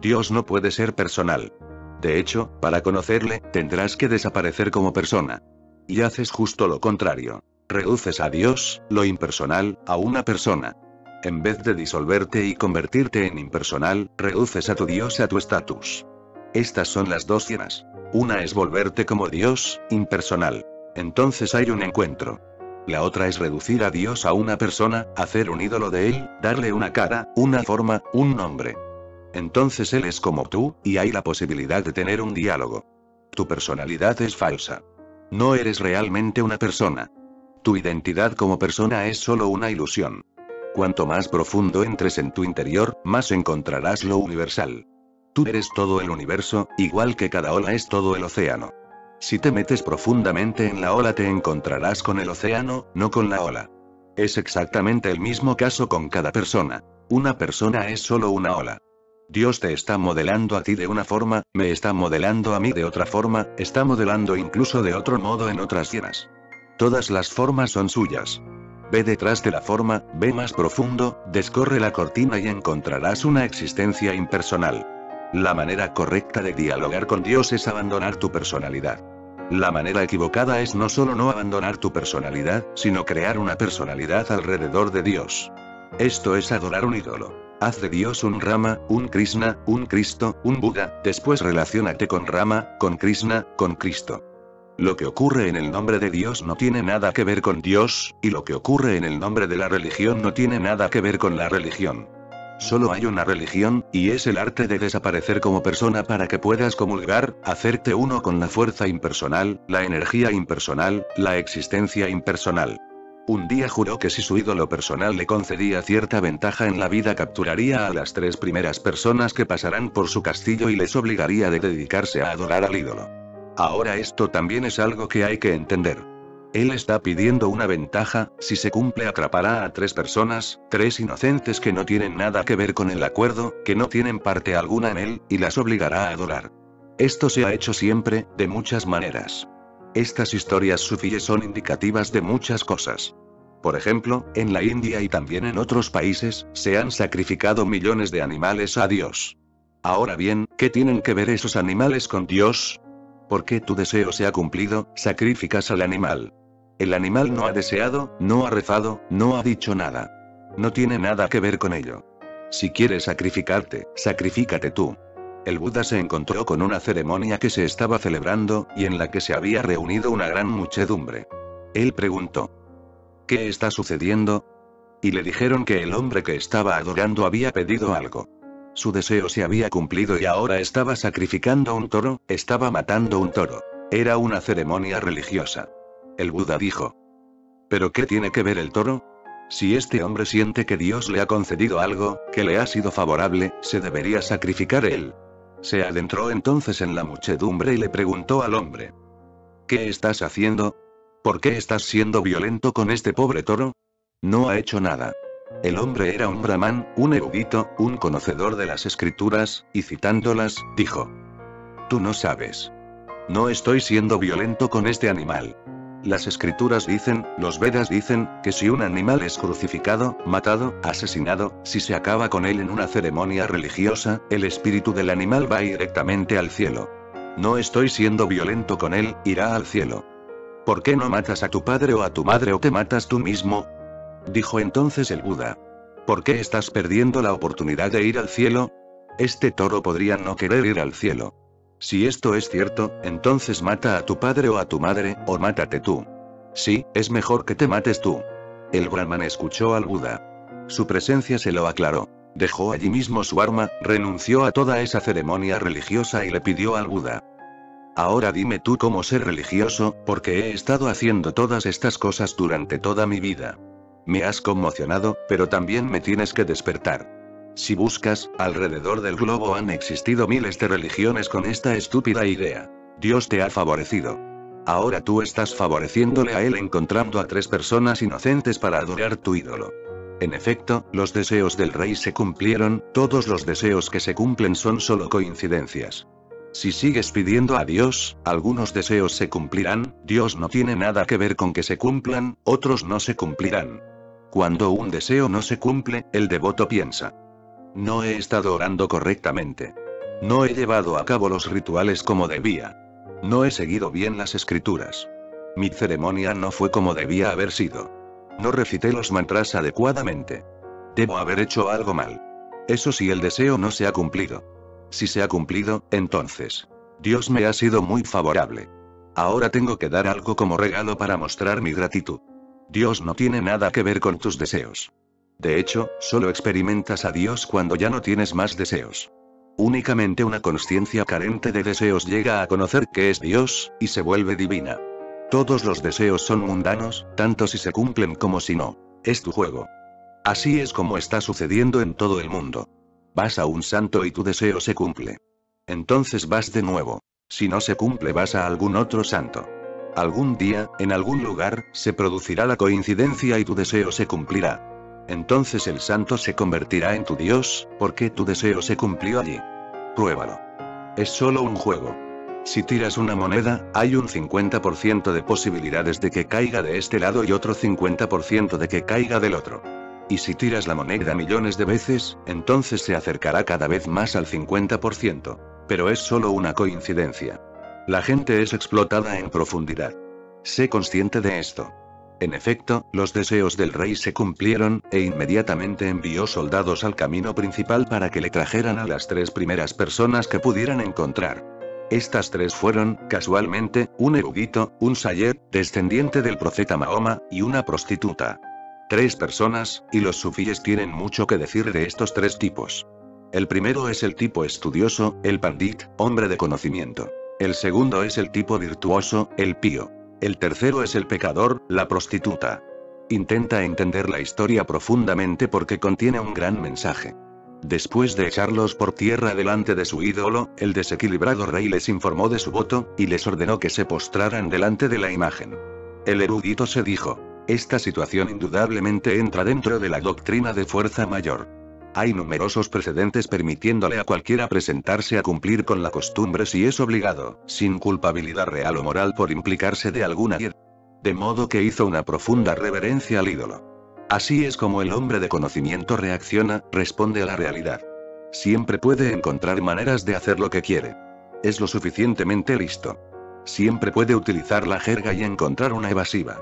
Dios no puede ser personal. De hecho, para conocerle, tendrás que desaparecer como persona. Y haces justo lo contrario. Reduces a Dios, lo impersonal, a una persona. En vez de disolverte y convertirte en impersonal, reduces a tu Dios a tu estatus. Estas son las dos cienas. Una es volverte como Dios, impersonal. Entonces hay un encuentro. La otra es reducir a Dios a una persona, hacer un ídolo de él, darle una cara, una forma, un nombre. Entonces él es como tú, y hay la posibilidad de tener un diálogo. Tu personalidad es falsa. No eres realmente una persona. Tu identidad como persona es solo una ilusión. Cuanto más profundo entres en tu interior, más encontrarás lo universal. Tú eres todo el universo, igual que cada ola es todo el océano. Si te metes profundamente en la ola te encontrarás con el océano, no con la ola. Es exactamente el mismo caso con cada persona. Una persona es solo una ola. Dios te está modelando a ti de una forma, me está modelando a mí de otra forma, está modelando incluso de otro modo en otras cienas. Todas las formas son suyas. Ve detrás de la forma, ve más profundo, descorre la cortina y encontrarás una existencia impersonal. La manera correcta de dialogar con Dios es abandonar tu personalidad. La manera equivocada es no solo no abandonar tu personalidad, sino crear una personalidad alrededor de Dios. Esto es adorar un ídolo. Haz de Dios un Rama, un Krishna, un Cristo, un Buda, después relaciónate con Rama, con Krishna, con Cristo. Lo que ocurre en el nombre de Dios no tiene nada que ver con Dios, y lo que ocurre en el nombre de la religión no tiene nada que ver con la religión. Solo hay una religión, y es el arte de desaparecer como persona para que puedas comulgar, hacerte uno con la fuerza impersonal, la energía impersonal, la existencia impersonal. Un día juró que si su ídolo personal le concedía cierta ventaja en la vida capturaría a las 3 primeras personas que pasarán por su castillo y les obligaría a dedicarse a adorar al ídolo. Ahora esto también es algo que hay que entender. Él está pidiendo una ventaja, si se cumple atrapará a 3 personas, 3 inocentes que no tienen nada que ver con el acuerdo, que no tienen parte alguna en él, y las obligará a adorar. Esto se ha hecho siempre, de muchas maneras. Estas historias sufíes son indicativas de muchas cosas. Por ejemplo, en la India y también en otros países, se han sacrificado millones de animales a Dios. Ahora bien, ¿qué tienen que ver esos animales con Dios? Porque tu deseo se ha cumplido, sacrificas al animal. El animal no ha deseado, no ha rezado, no ha dicho nada. No tiene nada que ver con ello. Si quieres sacrificarte, sacrifícate tú. El Buda se encontró con una ceremonia que se estaba celebrando, y en la que se había reunido una gran muchedumbre. Él preguntó: ¿qué está sucediendo? Y le dijeron que el hombre que estaba adorando había pedido algo. Su deseo se había cumplido y ahora estaba sacrificando un toro, estaba matando un toro. Era una ceremonia religiosa. El Buda dijo: ¿pero qué tiene que ver el toro? Si este hombre siente que Dios le ha concedido algo, que le ha sido favorable, se debería sacrificar él. Se adentró entonces en la muchedumbre y le preguntó al hombre: ¿qué estás haciendo? ¿Por qué estás siendo violento con este pobre toro? No ha hecho nada. El hombre era un brahmán, un erudito, un conocedor de las escrituras, y citándolas, dijo: tú no sabes. No estoy siendo violento con este animal. Las escrituras dicen, los Vedas dicen, que si un animal es crucificado, matado, asesinado, si se acaba con él en una ceremonia religiosa, el espíritu del animal va directamente al cielo. No estoy siendo violento con él, irá al cielo. ¿Por qué no matas a tu padre o a tu madre o te matas tú mismo? Dijo entonces el Buda: ¿por qué estás perdiendo la oportunidad de ir al cielo? Este toro podría no querer ir al cielo. Si esto es cierto, entonces mata a tu padre o a tu madre, o mátate tú. Sí, es mejor que te mates tú. El brahman escuchó al Buda. Su presencia se lo aclaró. Dejó allí mismo su arma, renunció a toda esa ceremonia religiosa y le pidió al Buda: ahora dime tú cómo ser religioso, porque he estado haciendo todas estas cosas durante toda mi vida. Me has conmocionado, pero también me tienes que despertar. Si buscas, alrededor del globo han existido miles de religiones con esta estúpida idea. Dios te ha favorecido. Ahora tú estás favoreciéndole a él encontrando a 3 personas inocentes para adorar tu ídolo. En efecto, los deseos del rey se cumplieron, todos los deseos que se cumplen son solo coincidencias. Si sigues pidiendo a Dios, algunos deseos se cumplirán, Dios no tiene nada que ver con que se cumplan, otros no se cumplirán. Cuando un deseo no se cumple, el devoto piensa: no he estado orando correctamente. No he llevado a cabo los rituales como debía. No he seguido bien las escrituras. Mi ceremonia no fue como debía haber sido. No recité los mantras adecuadamente. Debo haber hecho algo mal. Eso sí, el deseo no se ha cumplido. Si se ha cumplido, entonces Dios me ha sido muy favorable. Ahora tengo que dar algo como regalo para mostrar mi gratitud. Dios no tiene nada que ver con tus deseos. De hecho, solo experimentas a Dios cuando ya no tienes más deseos. Únicamente una consciencia carente de deseos llega a conocer qué es Dios, y se vuelve divina. Todos los deseos son mundanos, tanto si se cumplen como si no. Es tu juego. Así es como está sucediendo en todo el mundo. Vas a un santo y tu deseo se cumple. Entonces vas de nuevo. Si no se cumple, vas a algún otro santo. Algún día, en algún lugar, se producirá la coincidencia y tu deseo se cumplirá. Entonces el santo se convertirá en tu Dios, porque tu deseo se cumplió allí. Pruébalo. Es solo un juego. Si tiras una moneda, hay un 50% de posibilidades de que caiga de este lado y otro 50% de que caiga del otro. Y si tiras la moneda millones de veces, entonces se acercará cada vez más al 50%. Pero es solo una coincidencia. La gente es explotada en profundidad. Sé consciente de esto. En efecto, los deseos del rey se cumplieron, e inmediatamente envió soldados al camino principal para que le trajeran a las 3 primeras personas que pudieran encontrar. Estas 3 fueron, casualmente, un erudito, un sayed, descendiente del profeta Mahoma, y una prostituta. 3 personas, y los sufíes tienen mucho que decir de estos 3 tipos. El primero es el tipo estudioso, el pandit, hombre de conocimiento. El segundo es el tipo virtuoso, el pío. El tercero es el pecador, la prostituta. Intenta entender la historia profundamente porque contiene un gran mensaje. Después de echarlos por tierra delante de su ídolo, el desequilibrado rey les informó de su voto, y les ordenó que se postraran delante de la imagen. El erudito se dijo: esta situación indudablemente entra dentro de la doctrina de fuerza mayor. Hay numerosos precedentes permitiéndole a cualquiera presentarse a cumplir con la costumbre si es obligado, sin culpabilidad real o moral por implicarse de alguna hied. De modo que hizo una profunda reverencia al ídolo. Así es como el hombre de conocimiento reacciona, responde a la realidad. Siempre puede encontrar maneras de hacer lo que quiere. Es lo suficientemente listo. Siempre puede utilizar la jerga y encontrar una evasiva.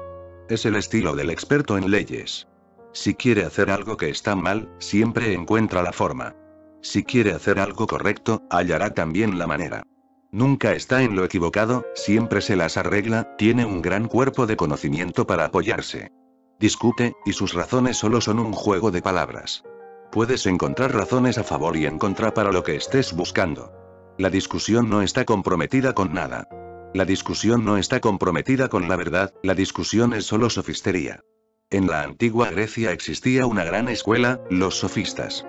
Es el estilo del experto en leyes. Si quiere hacer algo que está mal, siempre encuentra la forma. Si quiere hacer algo correcto, hallará también la manera. Nunca está en lo equivocado, siempre se las arregla, tiene un gran cuerpo de conocimiento para apoyarse. Discute, y sus razones solo son un juego de palabras. Puedes encontrar razones a favor y en contra para lo que estés buscando. La discusión no está comprometida con nada. La discusión no está comprometida con la verdad, la discusión es solo sofistería. En la antigua Grecia existía una gran escuela, los sofistas.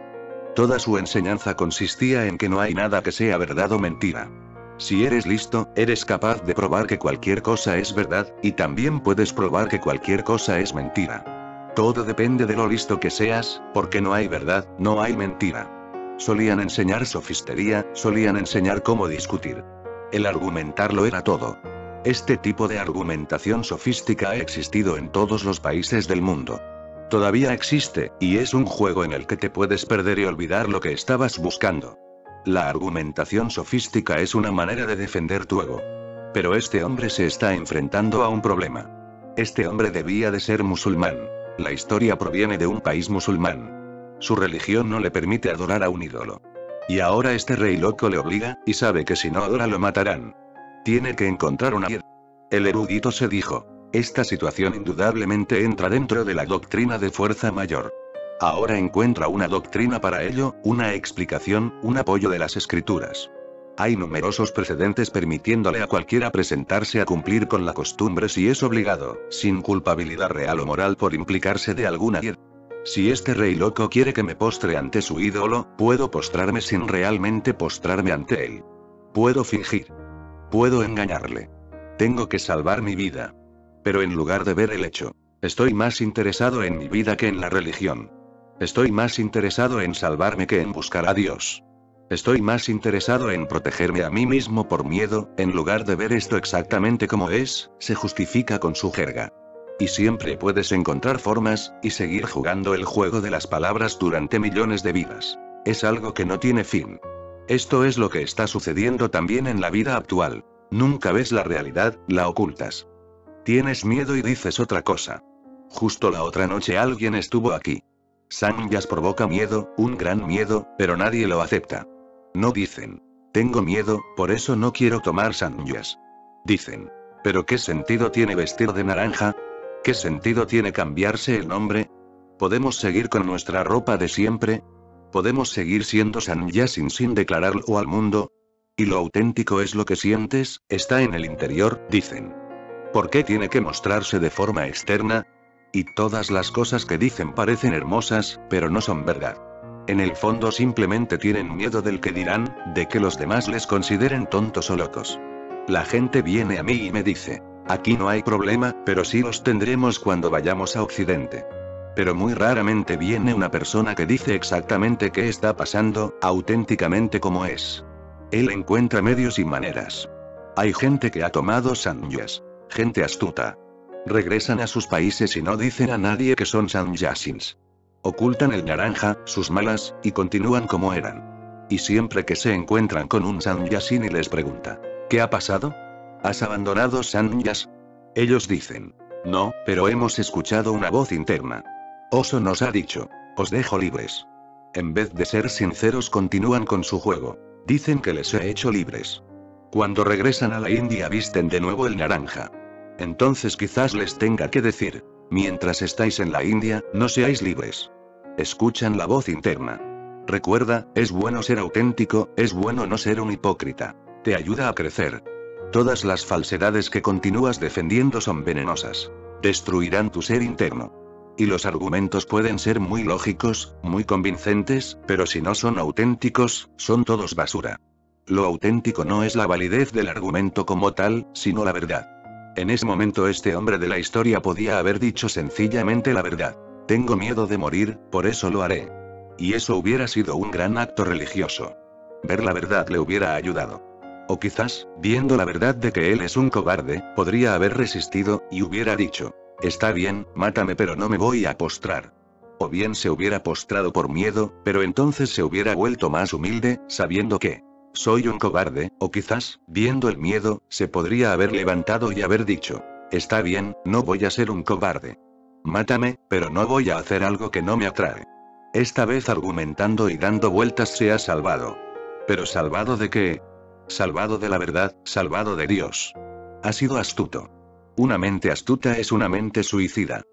Toda su enseñanza consistía en que no hay nada que sea verdad o mentira. Si eres listo, eres capaz de probar que cualquier cosa es verdad, y también puedes probar que cualquier cosa es mentira. Todo depende de lo listo que seas, porque no hay verdad, no hay mentira. Solían enseñar sofistería, solían enseñar cómo discutir. El argumentarlo era todo. Este tipo de argumentación sofística ha existido en todos los países del mundo. Todavía existe, y es un juego en el que te puedes perder y olvidar lo que estabas buscando. La argumentación sofística es una manera de defender tu ego. Pero este hombre se está enfrentando a un problema. Este hombre debía de ser musulmán. La historia proviene de un país musulmán. Su religión no le permite adorar a un ídolo. Y ahora este rey loco le obliga, y sabe que si no adora lo matarán. Tiene que encontrar una hied. El erudito se dijo: esta situación indudablemente entra dentro de la doctrina de fuerza mayor. Ahora encuentra una doctrina para ello, una explicación, un apoyo de las escrituras. Hay numerosos precedentes permitiéndole a cualquiera presentarse a cumplir con la costumbre si es obligado, sin culpabilidad real o moral por implicarse de alguna hied. Si este rey loco quiere que me postre ante su ídolo, puedo postrarme sin realmente postrarme ante él. Puedo fingir. Puedo engañarle. Tengo que salvar mi vida. Pero en lugar de ver el hecho, estoy más interesado en mi vida que en la religión. Estoy más interesado en salvarme que en buscar a Dios. Estoy más interesado en protegerme a mí mismo por miedo, en lugar de ver esto exactamente como es, se justifica con su jerga. Y siempre puedes encontrar formas, y seguir jugando el juego de las palabras durante millones de vidas. Es algo que no tiene fin. Esto es lo que está sucediendo también en la vida actual. Nunca ves la realidad, la ocultas. Tienes miedo y dices otra cosa. Justo la otra noche alguien estuvo aquí. Sannyas provoca miedo, un gran miedo, pero nadie lo acepta. No dicen: tengo miedo, por eso no quiero tomar sannyas. Dicen: ¿pero qué sentido tiene vestir de naranja? ¿Qué sentido tiene cambiarse el nombre? ¿Podemos seguir con nuestra ropa de siempre? ¿Podemos seguir siendo sannyasin sin declararlo al mundo? Y lo auténtico es lo que sientes, está en el interior, dicen. ¿Por qué tiene que mostrarse de forma externa? Y todas las cosas que dicen parecen hermosas, pero no son verdad. En el fondo simplemente tienen miedo del que dirán, de que los demás les consideren tontos o locos. La gente viene a mí y me dice: aquí no hay problema, pero sí los tendremos cuando vayamos a Occidente. Pero muy raramente viene una persona que dice exactamente qué está pasando, auténticamente como es. Él encuentra medios y maneras. Hay gente que ha tomado sannyas. Gente astuta. Regresan a sus países y no dicen a nadie que son sannyasins. Ocultan el naranja, sus malas, y continúan como eran. Y siempre que se encuentran con un sannyasin y les pregunta: ¿qué ha pasado? ¿Has abandonado sannyas? Ellos dicen: no, pero hemos escuchado una voz interna. Oso nos ha dicho: os dejo libres. En vez de ser sinceros continúan con su juego. Dicen que les he hecho libres. Cuando regresan a la India visten de nuevo el naranja. Entonces quizás les tenga que decir: mientras estáis en la India, no seáis libres. Escuchan la voz interna. Recuerda, es bueno ser auténtico, es bueno no ser un hipócrita. Te ayuda a crecer. Todas las falsedades que continúas defendiendo son venenosas. Destruirán tu ser interno. Y los argumentos pueden ser muy lógicos, muy convincentes, pero si no son auténticos, son todos basura. Lo auténtico no es la validez del argumento como tal, sino la verdad. En ese momento este hombre de la historia podía haber dicho sencillamente la verdad. Tengo miedo de morir, por eso lo haré. Y eso hubiera sido un gran acto religioso. Ver la verdad le hubiera ayudado. O quizás, viendo la verdad de que él es un cobarde, podría haber resistido, y hubiera dicho: está bien, mátame pero no me voy a postrar. O bien se hubiera postrado por miedo, pero entonces se hubiera vuelto más humilde, sabiendo que soy un cobarde, o quizás, viendo el miedo, se podría haber levantado y haber dicho: está bien, no voy a ser un cobarde. Mátame, pero no voy a hacer algo que no me atrae. Esta vez argumentando y dando vueltas se ha salvado. ¿Pero salvado de qué? Salvado de la verdad, salvado de Dios. Ha sido astuto. Una mente astuta es una mente suicida.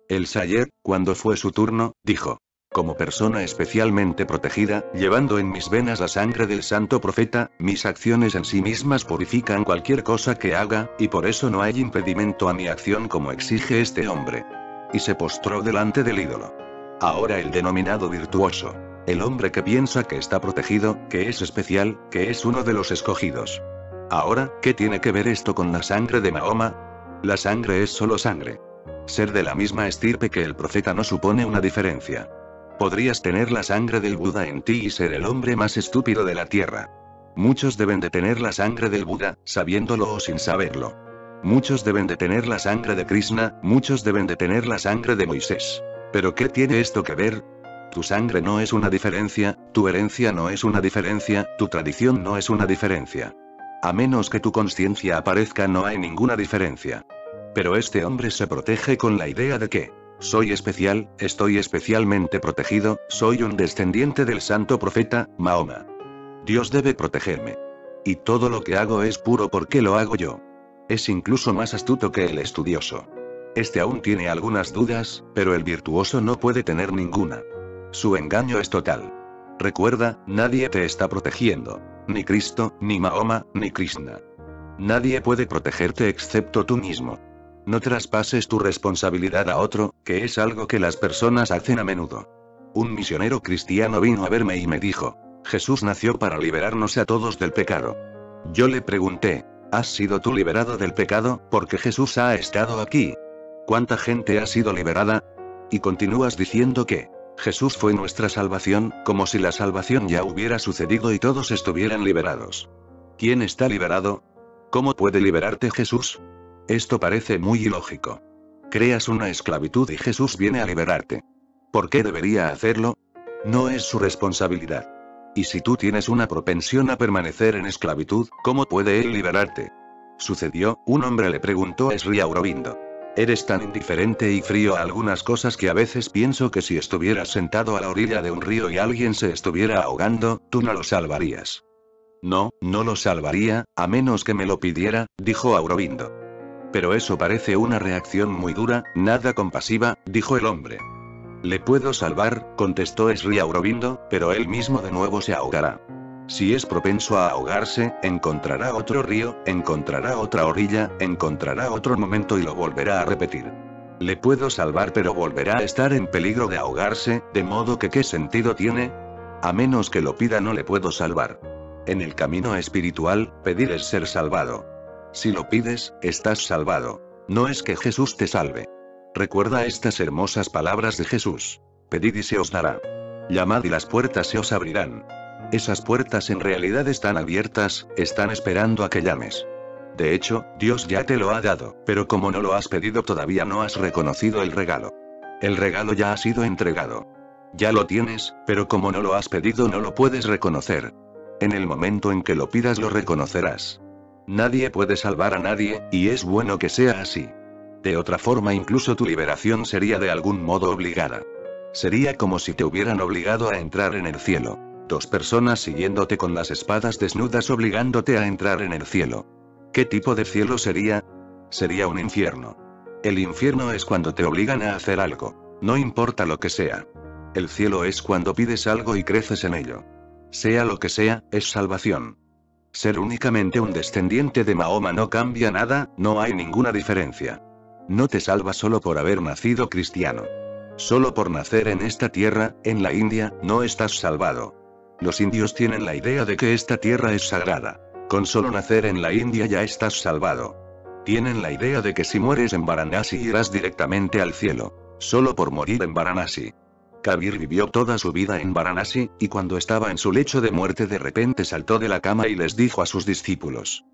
El Sayer, cuando fue su turno, dijo: como persona especialmente protegida, llevando en mis venas la sangre del santo profeta, mis acciones en sí mismas purifican cualquier cosa que haga, y por eso no hay impedimento a mi acción como exige este hombre. Y se postró delante del ídolo. Ahora el denominado virtuoso. El hombre que piensa que está protegido, que es especial, que es uno de los escogidos. Ahora, ¿qué tiene que ver esto con la sangre de Mahoma? La sangre es solo sangre. Ser de la misma estirpe que el profeta no supone una diferencia. Podrías tener la sangre del Buda en ti y ser el hombre más estúpido de la tierra. Muchos deben de tener la sangre del Buda, sabiéndolo o sin saberlo. Muchos deben de tener la sangre de Krishna, muchos deben de tener la sangre de Moisés. ¿Pero qué tiene esto que ver? Tu sangre no es una diferencia, tu herencia no es una diferencia, tu tradición no es una diferencia. A menos que tu conciencia aparezca no hay ninguna diferencia. Pero este hombre se protege con la idea de que soy especial, estoy especialmente protegido, soy un descendiente del santo profeta, Mahoma. Dios debe protegerme. Y todo lo que hago es puro porque lo hago yo. Es incluso más astuto que el estudioso. Este aún tiene algunas dudas, pero el virtuoso no puede tener ninguna. Su engaño es total. Recuerda, nadie te está protegiendo. Ni Cristo, ni Mahoma, ni Krishna. Nadie puede protegerte excepto tú mismo. No traspases tu responsabilidad a otro, que es algo que las personas hacen a menudo. Un misionero cristiano vino a verme y me dijo: Jesús nació para liberarnos a todos del pecado. Yo le pregunté: ¿has sido tú liberado del pecado, porque Jesús ha estado aquí? ¿Cuánta gente ha sido liberada? Y continúas diciendo que Jesús fue nuestra salvación, como si la salvación ya hubiera sucedido y todos estuvieran liberados. ¿Quién está liberado? ¿Cómo puede liberarte Jesús? Esto parece muy ilógico. Creas una esclavitud y Jesús viene a liberarte. ¿Por qué debería hacerlo? No es su responsabilidad. Y si tú tienes una propensión a permanecer en esclavitud, ¿cómo puede él liberarte? Sucedió, un hombre le preguntó a Sri Aurobindo: eres tan indiferente y frío a algunas cosas que a veces pienso que si estuvieras sentado a la orilla de un río y alguien se estuviera ahogando, tú no lo salvarías. No, no lo salvaría, a menos que me lo pidiera, dijo Aurobindo. Pero eso parece una reacción muy dura, nada compasiva, dijo el hombre. Le puedo salvar, contestó Sri Aurobindo, pero él mismo de nuevo se ahogará. Si es propenso a ahogarse, encontrará otro río, encontrará otra orilla, encontrará otro momento y lo volverá a repetir. Le puedo salvar pero volverá a estar en peligro de ahogarse, de modo que ¿qué sentido tiene? A menos que lo pida no le puedo salvar. En el camino espiritual, pedir es ser salvado. Si lo pides, estás salvado. No es que Jesús te salve. Recuerda estas hermosas palabras de Jesús: pedid y se os dará. Llamad y las puertas se os abrirán. Esas puertas en realidad están abiertas, están esperando a que llames. De hecho, Dios ya te lo ha dado, pero como no lo has pedido todavía no has reconocido el regalo. El regalo ya ha sido entregado. Ya lo tienes, pero como no lo has pedido no lo puedes reconocer. En el momento en que lo pidas lo reconocerás. Nadie puede salvar a nadie, y es bueno que sea así. De otra forma incluso tu liberación sería de algún modo obligada. Sería como si te hubieran obligado a entrar en el cielo. Dos personas siguiéndote con las espadas desnudas obligándote a entrar en el cielo. ¿Qué tipo de cielo sería? Sería un infierno. El infierno es cuando te obligan a hacer algo. No importa lo que sea. El cielo es cuando pides algo y creces en ello. Sea lo que sea, es salvación. Ser únicamente un descendiente de Mahoma no cambia nada, no hay ninguna diferencia. No te salva solo por haber nacido cristiano. Solo por nacer en esta tierra, en la India, no estás salvado. Los indios tienen la idea de que esta tierra es sagrada. Con solo nacer en la India ya estás salvado. Tienen la idea de que si mueres en Varanasi irás directamente al cielo. Solo por morir en Varanasi. Kabir vivió toda su vida en Varanasi, y cuando estaba en su lecho de muerte de repente saltó de la cama y les dijo a sus discípulos: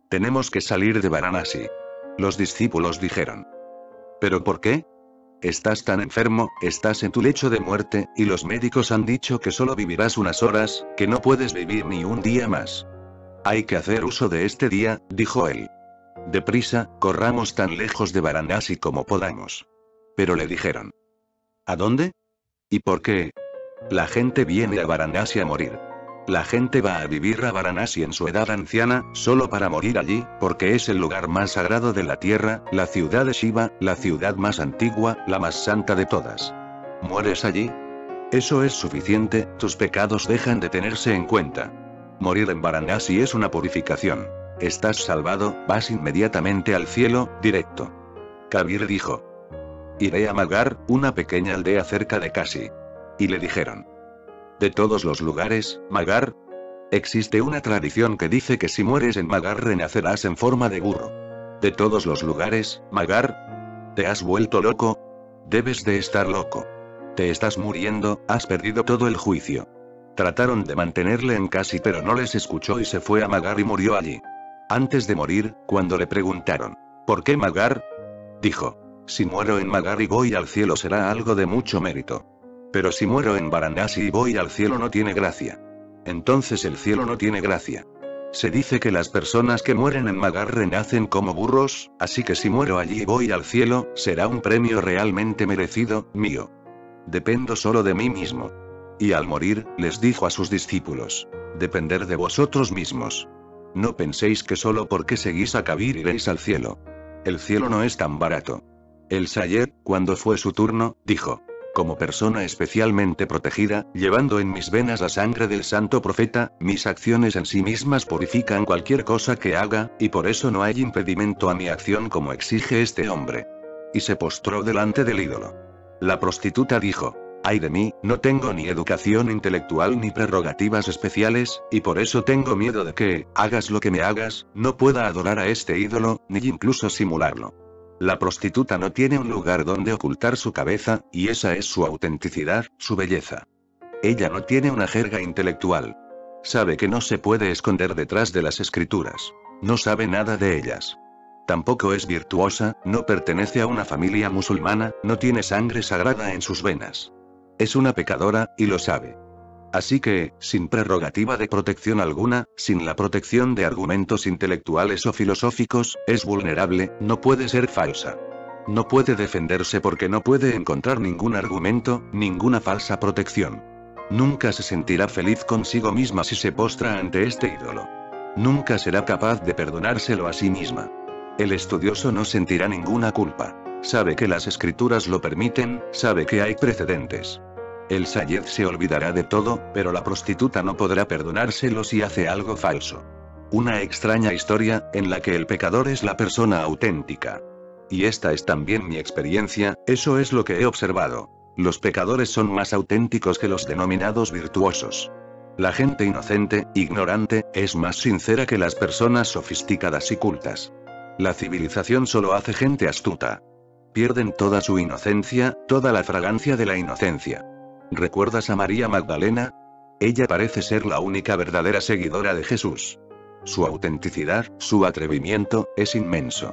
tenemos que salir de Varanasi. Los discípulos dijeron: ¿pero por qué? Estás tan enfermo, estás en tu lecho de muerte, y los médicos han dicho que solo vivirás unas horas, que no puedes vivir ni un día más. Hay que hacer uso de este día, dijo él. Deprisa, corramos tan lejos de Varanasi como podamos. Pero le dijeron: ¿a dónde? ¿Y por qué? La gente viene a Varanasi a morir. La gente va a vivir a Varanasi en su edad anciana, solo para morir allí, porque es el lugar más sagrado de la tierra, la ciudad de Shiva, la ciudad más antigua, la más santa de todas. ¿Mueres allí? Eso es suficiente, tus pecados dejan de tenerse en cuenta. Morir en Varanasi es una purificación. Estás salvado, vas inmediatamente al cielo, directo. Kabir dijo: iré a Magar, una pequeña aldea cerca de Kashi. Y le dijeron: de todos los lugares, Magar. Existe una tradición que dice que si mueres en Magar renacerás en forma de burro. De todos los lugares, Magar. ¿Te has vuelto loco? Debes de estar loco. Te estás muriendo, has perdido todo el juicio. Trataron de mantenerle en Kashi pero no les escuchó y se fue a Magar y murió allí. Antes de morir, cuando le preguntaron: ¿por qué Magar? Dijo: si muero en Magar y voy al cielo será algo de mucho mérito. Pero si muero en Varanasi y voy al cielo no tiene gracia. Entonces el cielo no tiene gracia. Se dice que las personas que mueren en Magar renacen como burros, así que si muero allí y voy al cielo, será un premio realmente merecido, mío. Dependo solo de mí mismo. Y al morir, les dijo a sus discípulos: depender de vosotros mismos. No penséis que solo porque seguís a Kabir iréis al cielo. El cielo no es tan barato. El Sayed, cuando fue su turno, dijo: como persona especialmente protegida, llevando en mis venas la sangre del santo profeta, mis acciones en sí mismas purifican cualquier cosa que haga, y por eso no hay impedimento a mi acción como exige este hombre. Y se postró delante del ídolo. La prostituta dijo: ay de mí, no tengo ni educación intelectual ni prerrogativas especiales, y por eso tengo miedo de que, hagas lo que me hagas, no pueda adorar a este ídolo, ni incluso simularlo. La prostituta no tiene un lugar donde ocultar su cabeza, y esa es su autenticidad, su belleza. Ella no tiene una jerga intelectual. Sabe que no se puede esconder detrás de las escrituras. No sabe nada de ellas. Tampoco es virtuosa, no pertenece a una familia musulmana, no tiene sangre sagrada en sus venas. Es una pecadora, y lo sabe. Así que, sin prerrogativa de protección alguna, sin la protección de argumentos intelectuales o filosóficos, es vulnerable, no puede ser falsa. No puede defenderse porque no puede encontrar ningún argumento, ninguna falsa protección. Nunca se sentirá feliz consigo misma si se postra ante este ídolo. Nunca será capaz de perdonárselo a sí misma. El estudioso no sentirá ninguna culpa. Sabe que las escrituras lo permiten, sabe que hay precedentes. El Sayed se olvidará de todo, pero la prostituta no podrá perdonárselo si hace algo falso. Una extraña historia, en la que el pecador es la persona auténtica. Y esta es también mi experiencia, eso es lo que he observado. Los pecadores son más auténticos que los denominados virtuosos. La gente inocente, ignorante, es más sincera que las personas sofisticadas y cultas. La civilización solo hace gente astuta. Pierden toda su inocencia, toda la fragancia de la inocencia. ¿Recuerdas a María Magdalena? Ella parece ser la única verdadera seguidora de Jesús. Su autenticidad, su atrevimiento, es inmenso.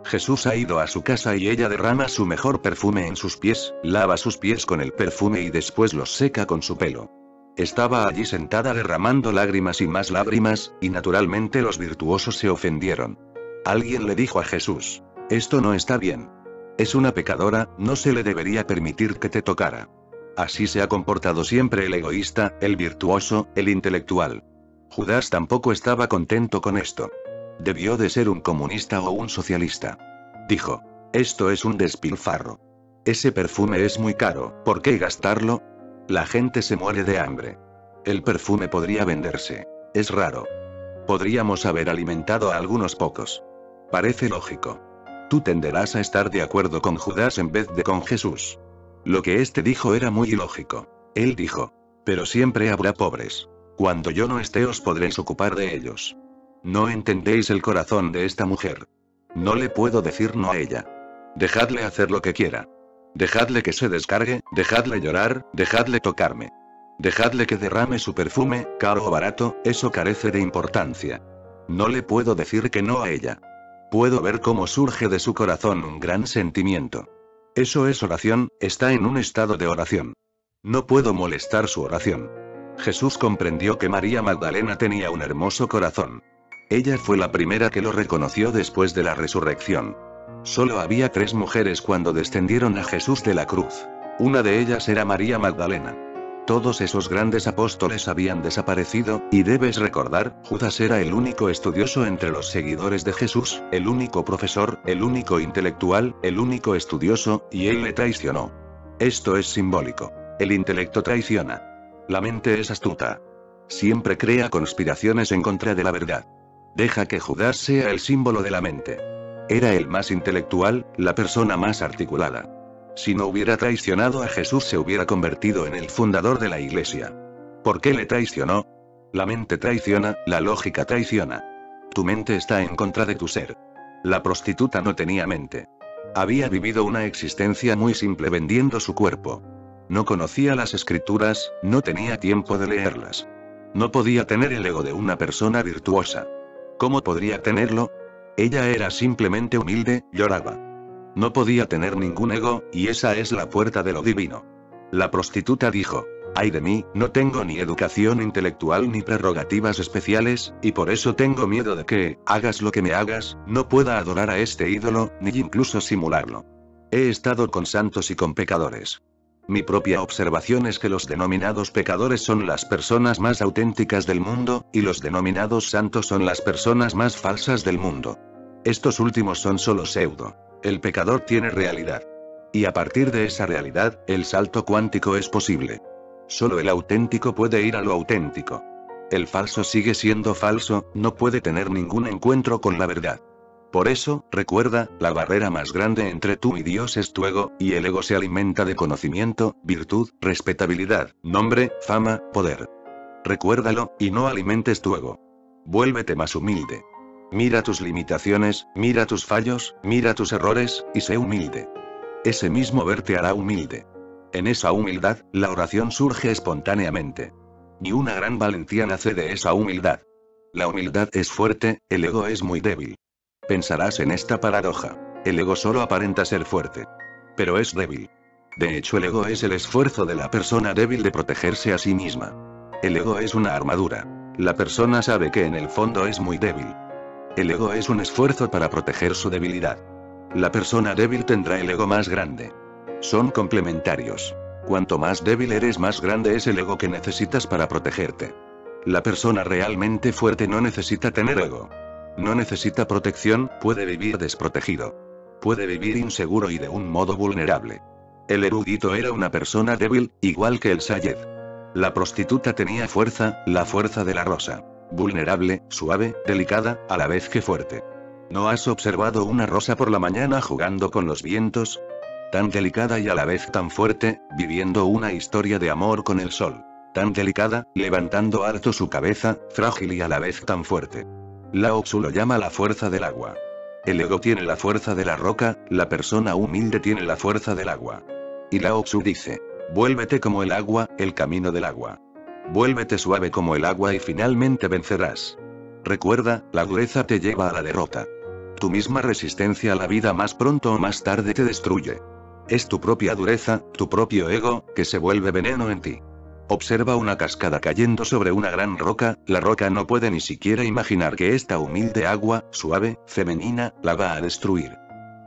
Jesús ha ido a su casa y ella derrama su mejor perfume en sus pies, lava sus pies con el perfume y después los seca con su pelo. Estaba allí sentada derramando lágrimas y más lágrimas, y naturalmente los virtuosos se ofendieron. Alguien le dijo a Jesús: esto no está bien. Es una pecadora, no se le debería permitir que te tocara. Así se ha comportado siempre el egoísta, el virtuoso, el intelectual. Judas tampoco estaba contento con esto. Debió de ser un comunista o un socialista. Dijo: esto es un despilfarro. Ese perfume es muy caro, ¿por qué gastarlo? La gente se muere de hambre. El perfume podría venderse. Es raro. Podríamos haber alimentado a algunos pocos. Parece lógico. Tú tenderás a estar de acuerdo con Judas en vez de con Jesús. Lo que este dijo era muy ilógico. Él dijo: pero siempre habrá pobres. Cuando yo no esté os podréis ocupar de ellos. No entendéis el corazón de esta mujer. No le puedo decir no a ella. Dejadle hacer lo que quiera. Dejadle que se descargue, dejadle llorar, dejadle tocarme. Dejadle que derrame su perfume, caro o barato, eso carece de importancia. No le puedo decir que no a ella. Puedo ver cómo surge de su corazón un gran sentimiento. Eso es oración, está en un estado de oración. No puedo molestar su oración. Jesús comprendió que María Magdalena tenía un hermoso corazón. Ella fue la primera que lo reconoció después de la resurrección. Solo había 3 mujeres cuando descendieron a Jesús de la cruz. Una de ellas era María Magdalena. Todos esos grandes apóstoles habían desaparecido, y debes recordar, Judas era el único estudioso entre los seguidores de Jesús, el único profesor, el único intelectual, el único estudioso, y él le traicionó. Esto es simbólico. El intelecto traiciona. La mente es astuta. Siempre crea conspiraciones en contra de la verdad. Deja que Judas sea el símbolo de la mente. Era el más intelectual, la persona más articulada. Si no hubiera traicionado a Jesús se hubiera convertido en el fundador de la iglesia. ¿Por qué le traicionó? La mente traiciona, la lógica traiciona. Tu mente está en contra de tu ser. La prostituta no tenía mente. Había vivido una existencia muy simple vendiendo su cuerpo. No conocía las escrituras, no tenía tiempo de leerlas. No podía tener el ego de una persona virtuosa. ¿Cómo podría tenerlo? Ella era simplemente humilde, lloraba. No podía tener ningún ego, y esa es la puerta de lo divino. La prostituta dijo: ay de mí, no tengo ni educación intelectual ni prerrogativas especiales, y por eso tengo miedo de que, hagas lo que me hagas, no pueda adorar a este ídolo, ni incluso simularlo. He estado con santos y con pecadores. Mi propia observación es que los denominados pecadores son las personas más auténticas del mundo, y los denominados santos son las personas más falsas del mundo. Estos últimos son solo pseudo. El pecador tiene realidad. Y a partir de esa realidad, el salto cuántico es posible. Solo el auténtico puede ir a lo auténtico. El falso sigue siendo falso, no puede tener ningún encuentro con la verdad. Por eso, recuerda, la barrera más grande entre tú y Dios es tu ego, y el ego se alimenta de conocimiento, virtud, respetabilidad, nombre, fama, poder. Recuérdalo, y no alimentes tu ego. Vuélvete más humilde. Mira tus limitaciones, mira tus fallos, mira tus errores, y sé humilde. Ese mismo ver te hará humilde. En esa humildad, la oración surge espontáneamente. Y una gran valentía nace de esa humildad. La humildad es fuerte, el ego es muy débil. Pensarás en esta paradoja. El ego solo aparenta ser fuerte. Pero es débil. De hecho, el ego es el esfuerzo de la persona débil de protegerse a sí misma. El ego es una armadura. La persona sabe que en el fondo es muy débil. El ego es un esfuerzo para proteger su debilidad. La persona débil tendrá el ego más grande. Son complementarios. Cuanto más débil eres, más grande es el ego que necesitas para protegerte. La persona realmente fuerte no necesita tener ego. No necesita protección, puede vivir desprotegido. Puede vivir inseguro y de un modo vulnerable. El erudito era una persona débil, igual que el sayed. La prostituta tenía fuerza, la fuerza de la rosa. Vulnerable, suave, delicada, a la vez que fuerte. ¿No has observado una rosa por la mañana jugando con los vientos? Tan delicada y a la vez tan fuerte, viviendo una historia de amor con el sol. Tan delicada, levantando alto su cabeza, frágil y a la vez tan fuerte. Lao Tzu lo llama la fuerza del agua. El ego tiene la fuerza de la roca, la persona humilde tiene la fuerza del agua. Y Lao Tzu dice: vuélvete como el agua, el camino del agua. Vuélvete suave como el agua y finalmente vencerás. Recuerda, la dureza te lleva a la derrota. Tu misma resistencia a la vida más pronto o más tarde te destruye. Es tu propia dureza, tu propio ego, que se vuelve veneno en ti. Observa una cascada cayendo sobre una gran roca, la roca no puede ni siquiera imaginar que esta humilde agua, suave, femenina, la va a destruir.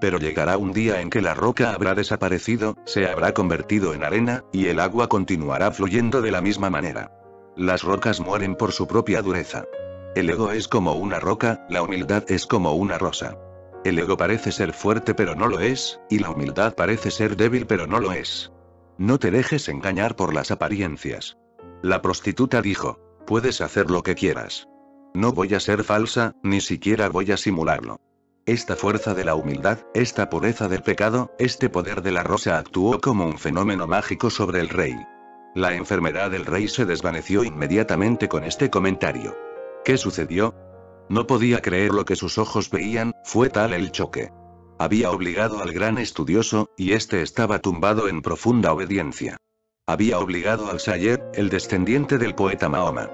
Pero llegará un día en que la roca habrá desaparecido, se habrá convertido en arena, y el agua continuará fluyendo de la misma manera. Las rocas mueren por su propia dureza. El ego es como una roca, la humildad es como una rosa. El ego parece ser fuerte pero no lo es, y la humildad parece ser débil pero no lo es. No te dejes engañar por las apariencias. La prostituta dijo: puedes hacer lo que quieras. No voy a ser falsa, ni siquiera voy a simularlo. Esta fuerza de la humildad, esta pureza del pecado, este poder de la rosa actuó como un fenómeno mágico sobre el rey. La enfermedad del rey se desvaneció inmediatamente con este comentario. ¿Qué sucedió? No podía creer lo que sus ojos veían, fue tal el choque. Había obligado al gran estudioso, y este estaba tumbado en profunda obediencia. Había obligado al Sayer, el descendiente del poeta Mahoma.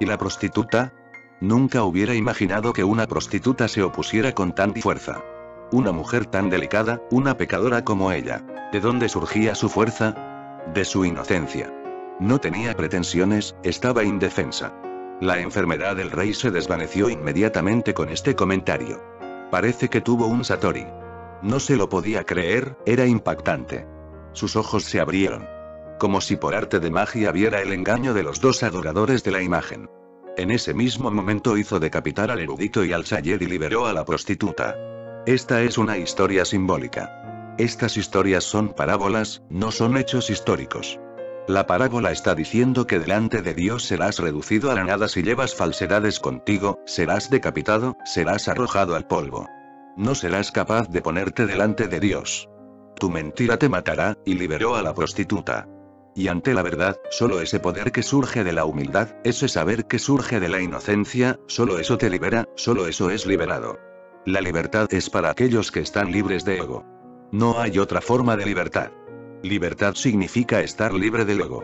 ¿Y la prostituta? Nunca hubiera imaginado que una prostituta se opusiera con tanta fuerza. Una mujer tan delicada, una pecadora como ella. ¿De dónde surgía su fuerza? De su inocencia. No tenía pretensiones, estaba indefensa. La enfermedad del rey se desvaneció inmediatamente con este comentario. Parece que tuvo un satori. No se lo podía creer, era impactante. Sus ojos se abrieron. Como si por arte de magia viera el engaño de los dos adoradores de la imagen. En ese mismo momento hizo decapitar al erudito y al Sayer y liberó a la prostituta. Esta es una historia simbólica. Estas historias son parábolas, no son hechos históricos. La parábola está diciendo que delante de Dios serás reducido a la nada si llevas falsedades contigo, serás decapitado, serás arrojado al polvo. No serás capaz de ponerte delante de Dios. Tu mentira te matará, y liberó a la prostituta. Y ante la verdad, solo ese poder que surge de la humildad, ese saber que surge de la inocencia, solo eso te libera, solo eso es liberado. La libertad es para aquellos que están libres de ego. No hay otra forma de libertad. Libertad significa estar libre del ego.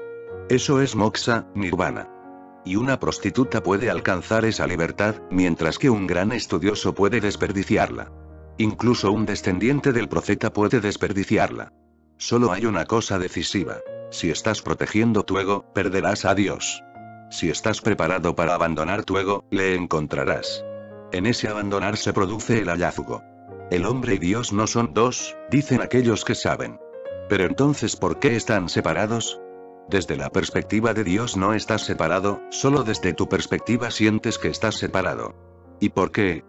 Eso es moksha, nirvana. Y una prostituta puede alcanzar esa libertad, mientras que un gran estudioso puede desperdiciarla. Incluso un descendiente del profeta puede desperdiciarla. Solo hay una cosa decisiva. Si estás protegiendo tu ego, perderás a Dios. Si estás preparado para abandonar tu ego, le encontrarás. En ese abandonar se produce el hallazgo. El hombre y Dios no son dos, dicen aquellos que saben. Pero entonces, ¿por qué están separados? Desde la perspectiva de Dios no estás separado, solo desde tu perspectiva sientes que estás separado. ¿Y por qué?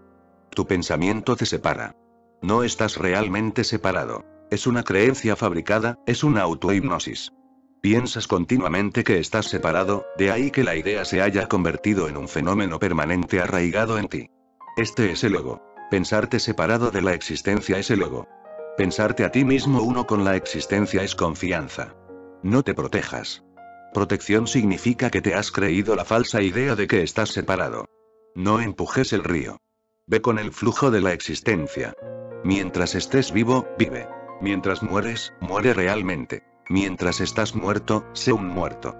Tu pensamiento te separa. No estás realmente separado. Es una creencia fabricada, es una autohipnosis. Piensas continuamente que estás separado, de ahí que la idea se haya convertido en un fenómeno permanente arraigado en ti. Este es el ego. Pensarte separado de la existencia es el ego. Pensarte a ti mismo uno con la existencia es confianza. No te protejas. Protección significa que te has creído la falsa idea de que estás separado. No empujes el río. Ve con el flujo de la existencia. Mientras estés vivo, vive. Mientras mueres, muere realmente. Mientras estás muerto, sé un muerto.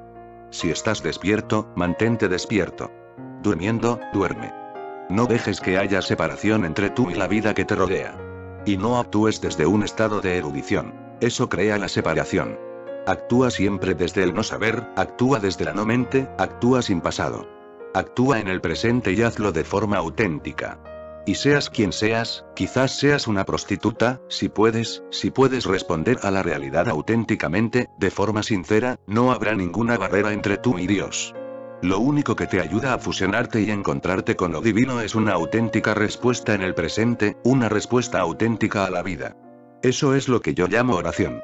Si estás despierto, mantente despierto. Durmiendo, duerme. No dejes que haya separación entre tú y la vida que te rodea. Y no actúes desde un estado de erudición. Eso crea la separación. Actúa siempre desde el no saber, actúa desde la no mente, actúa sin pasado. Actúa en el presente y hazlo de forma auténtica. Y seas quien seas, quizás seas una prostituta, si puedes responder a la realidad auténticamente, de forma sincera, no habrá ninguna barrera entre tú y Dios. Lo único que te ayuda a fusionarte y encontrarte con lo divino es una auténtica respuesta en el presente, una respuesta auténtica a la vida. Eso es lo que yo llamo oración.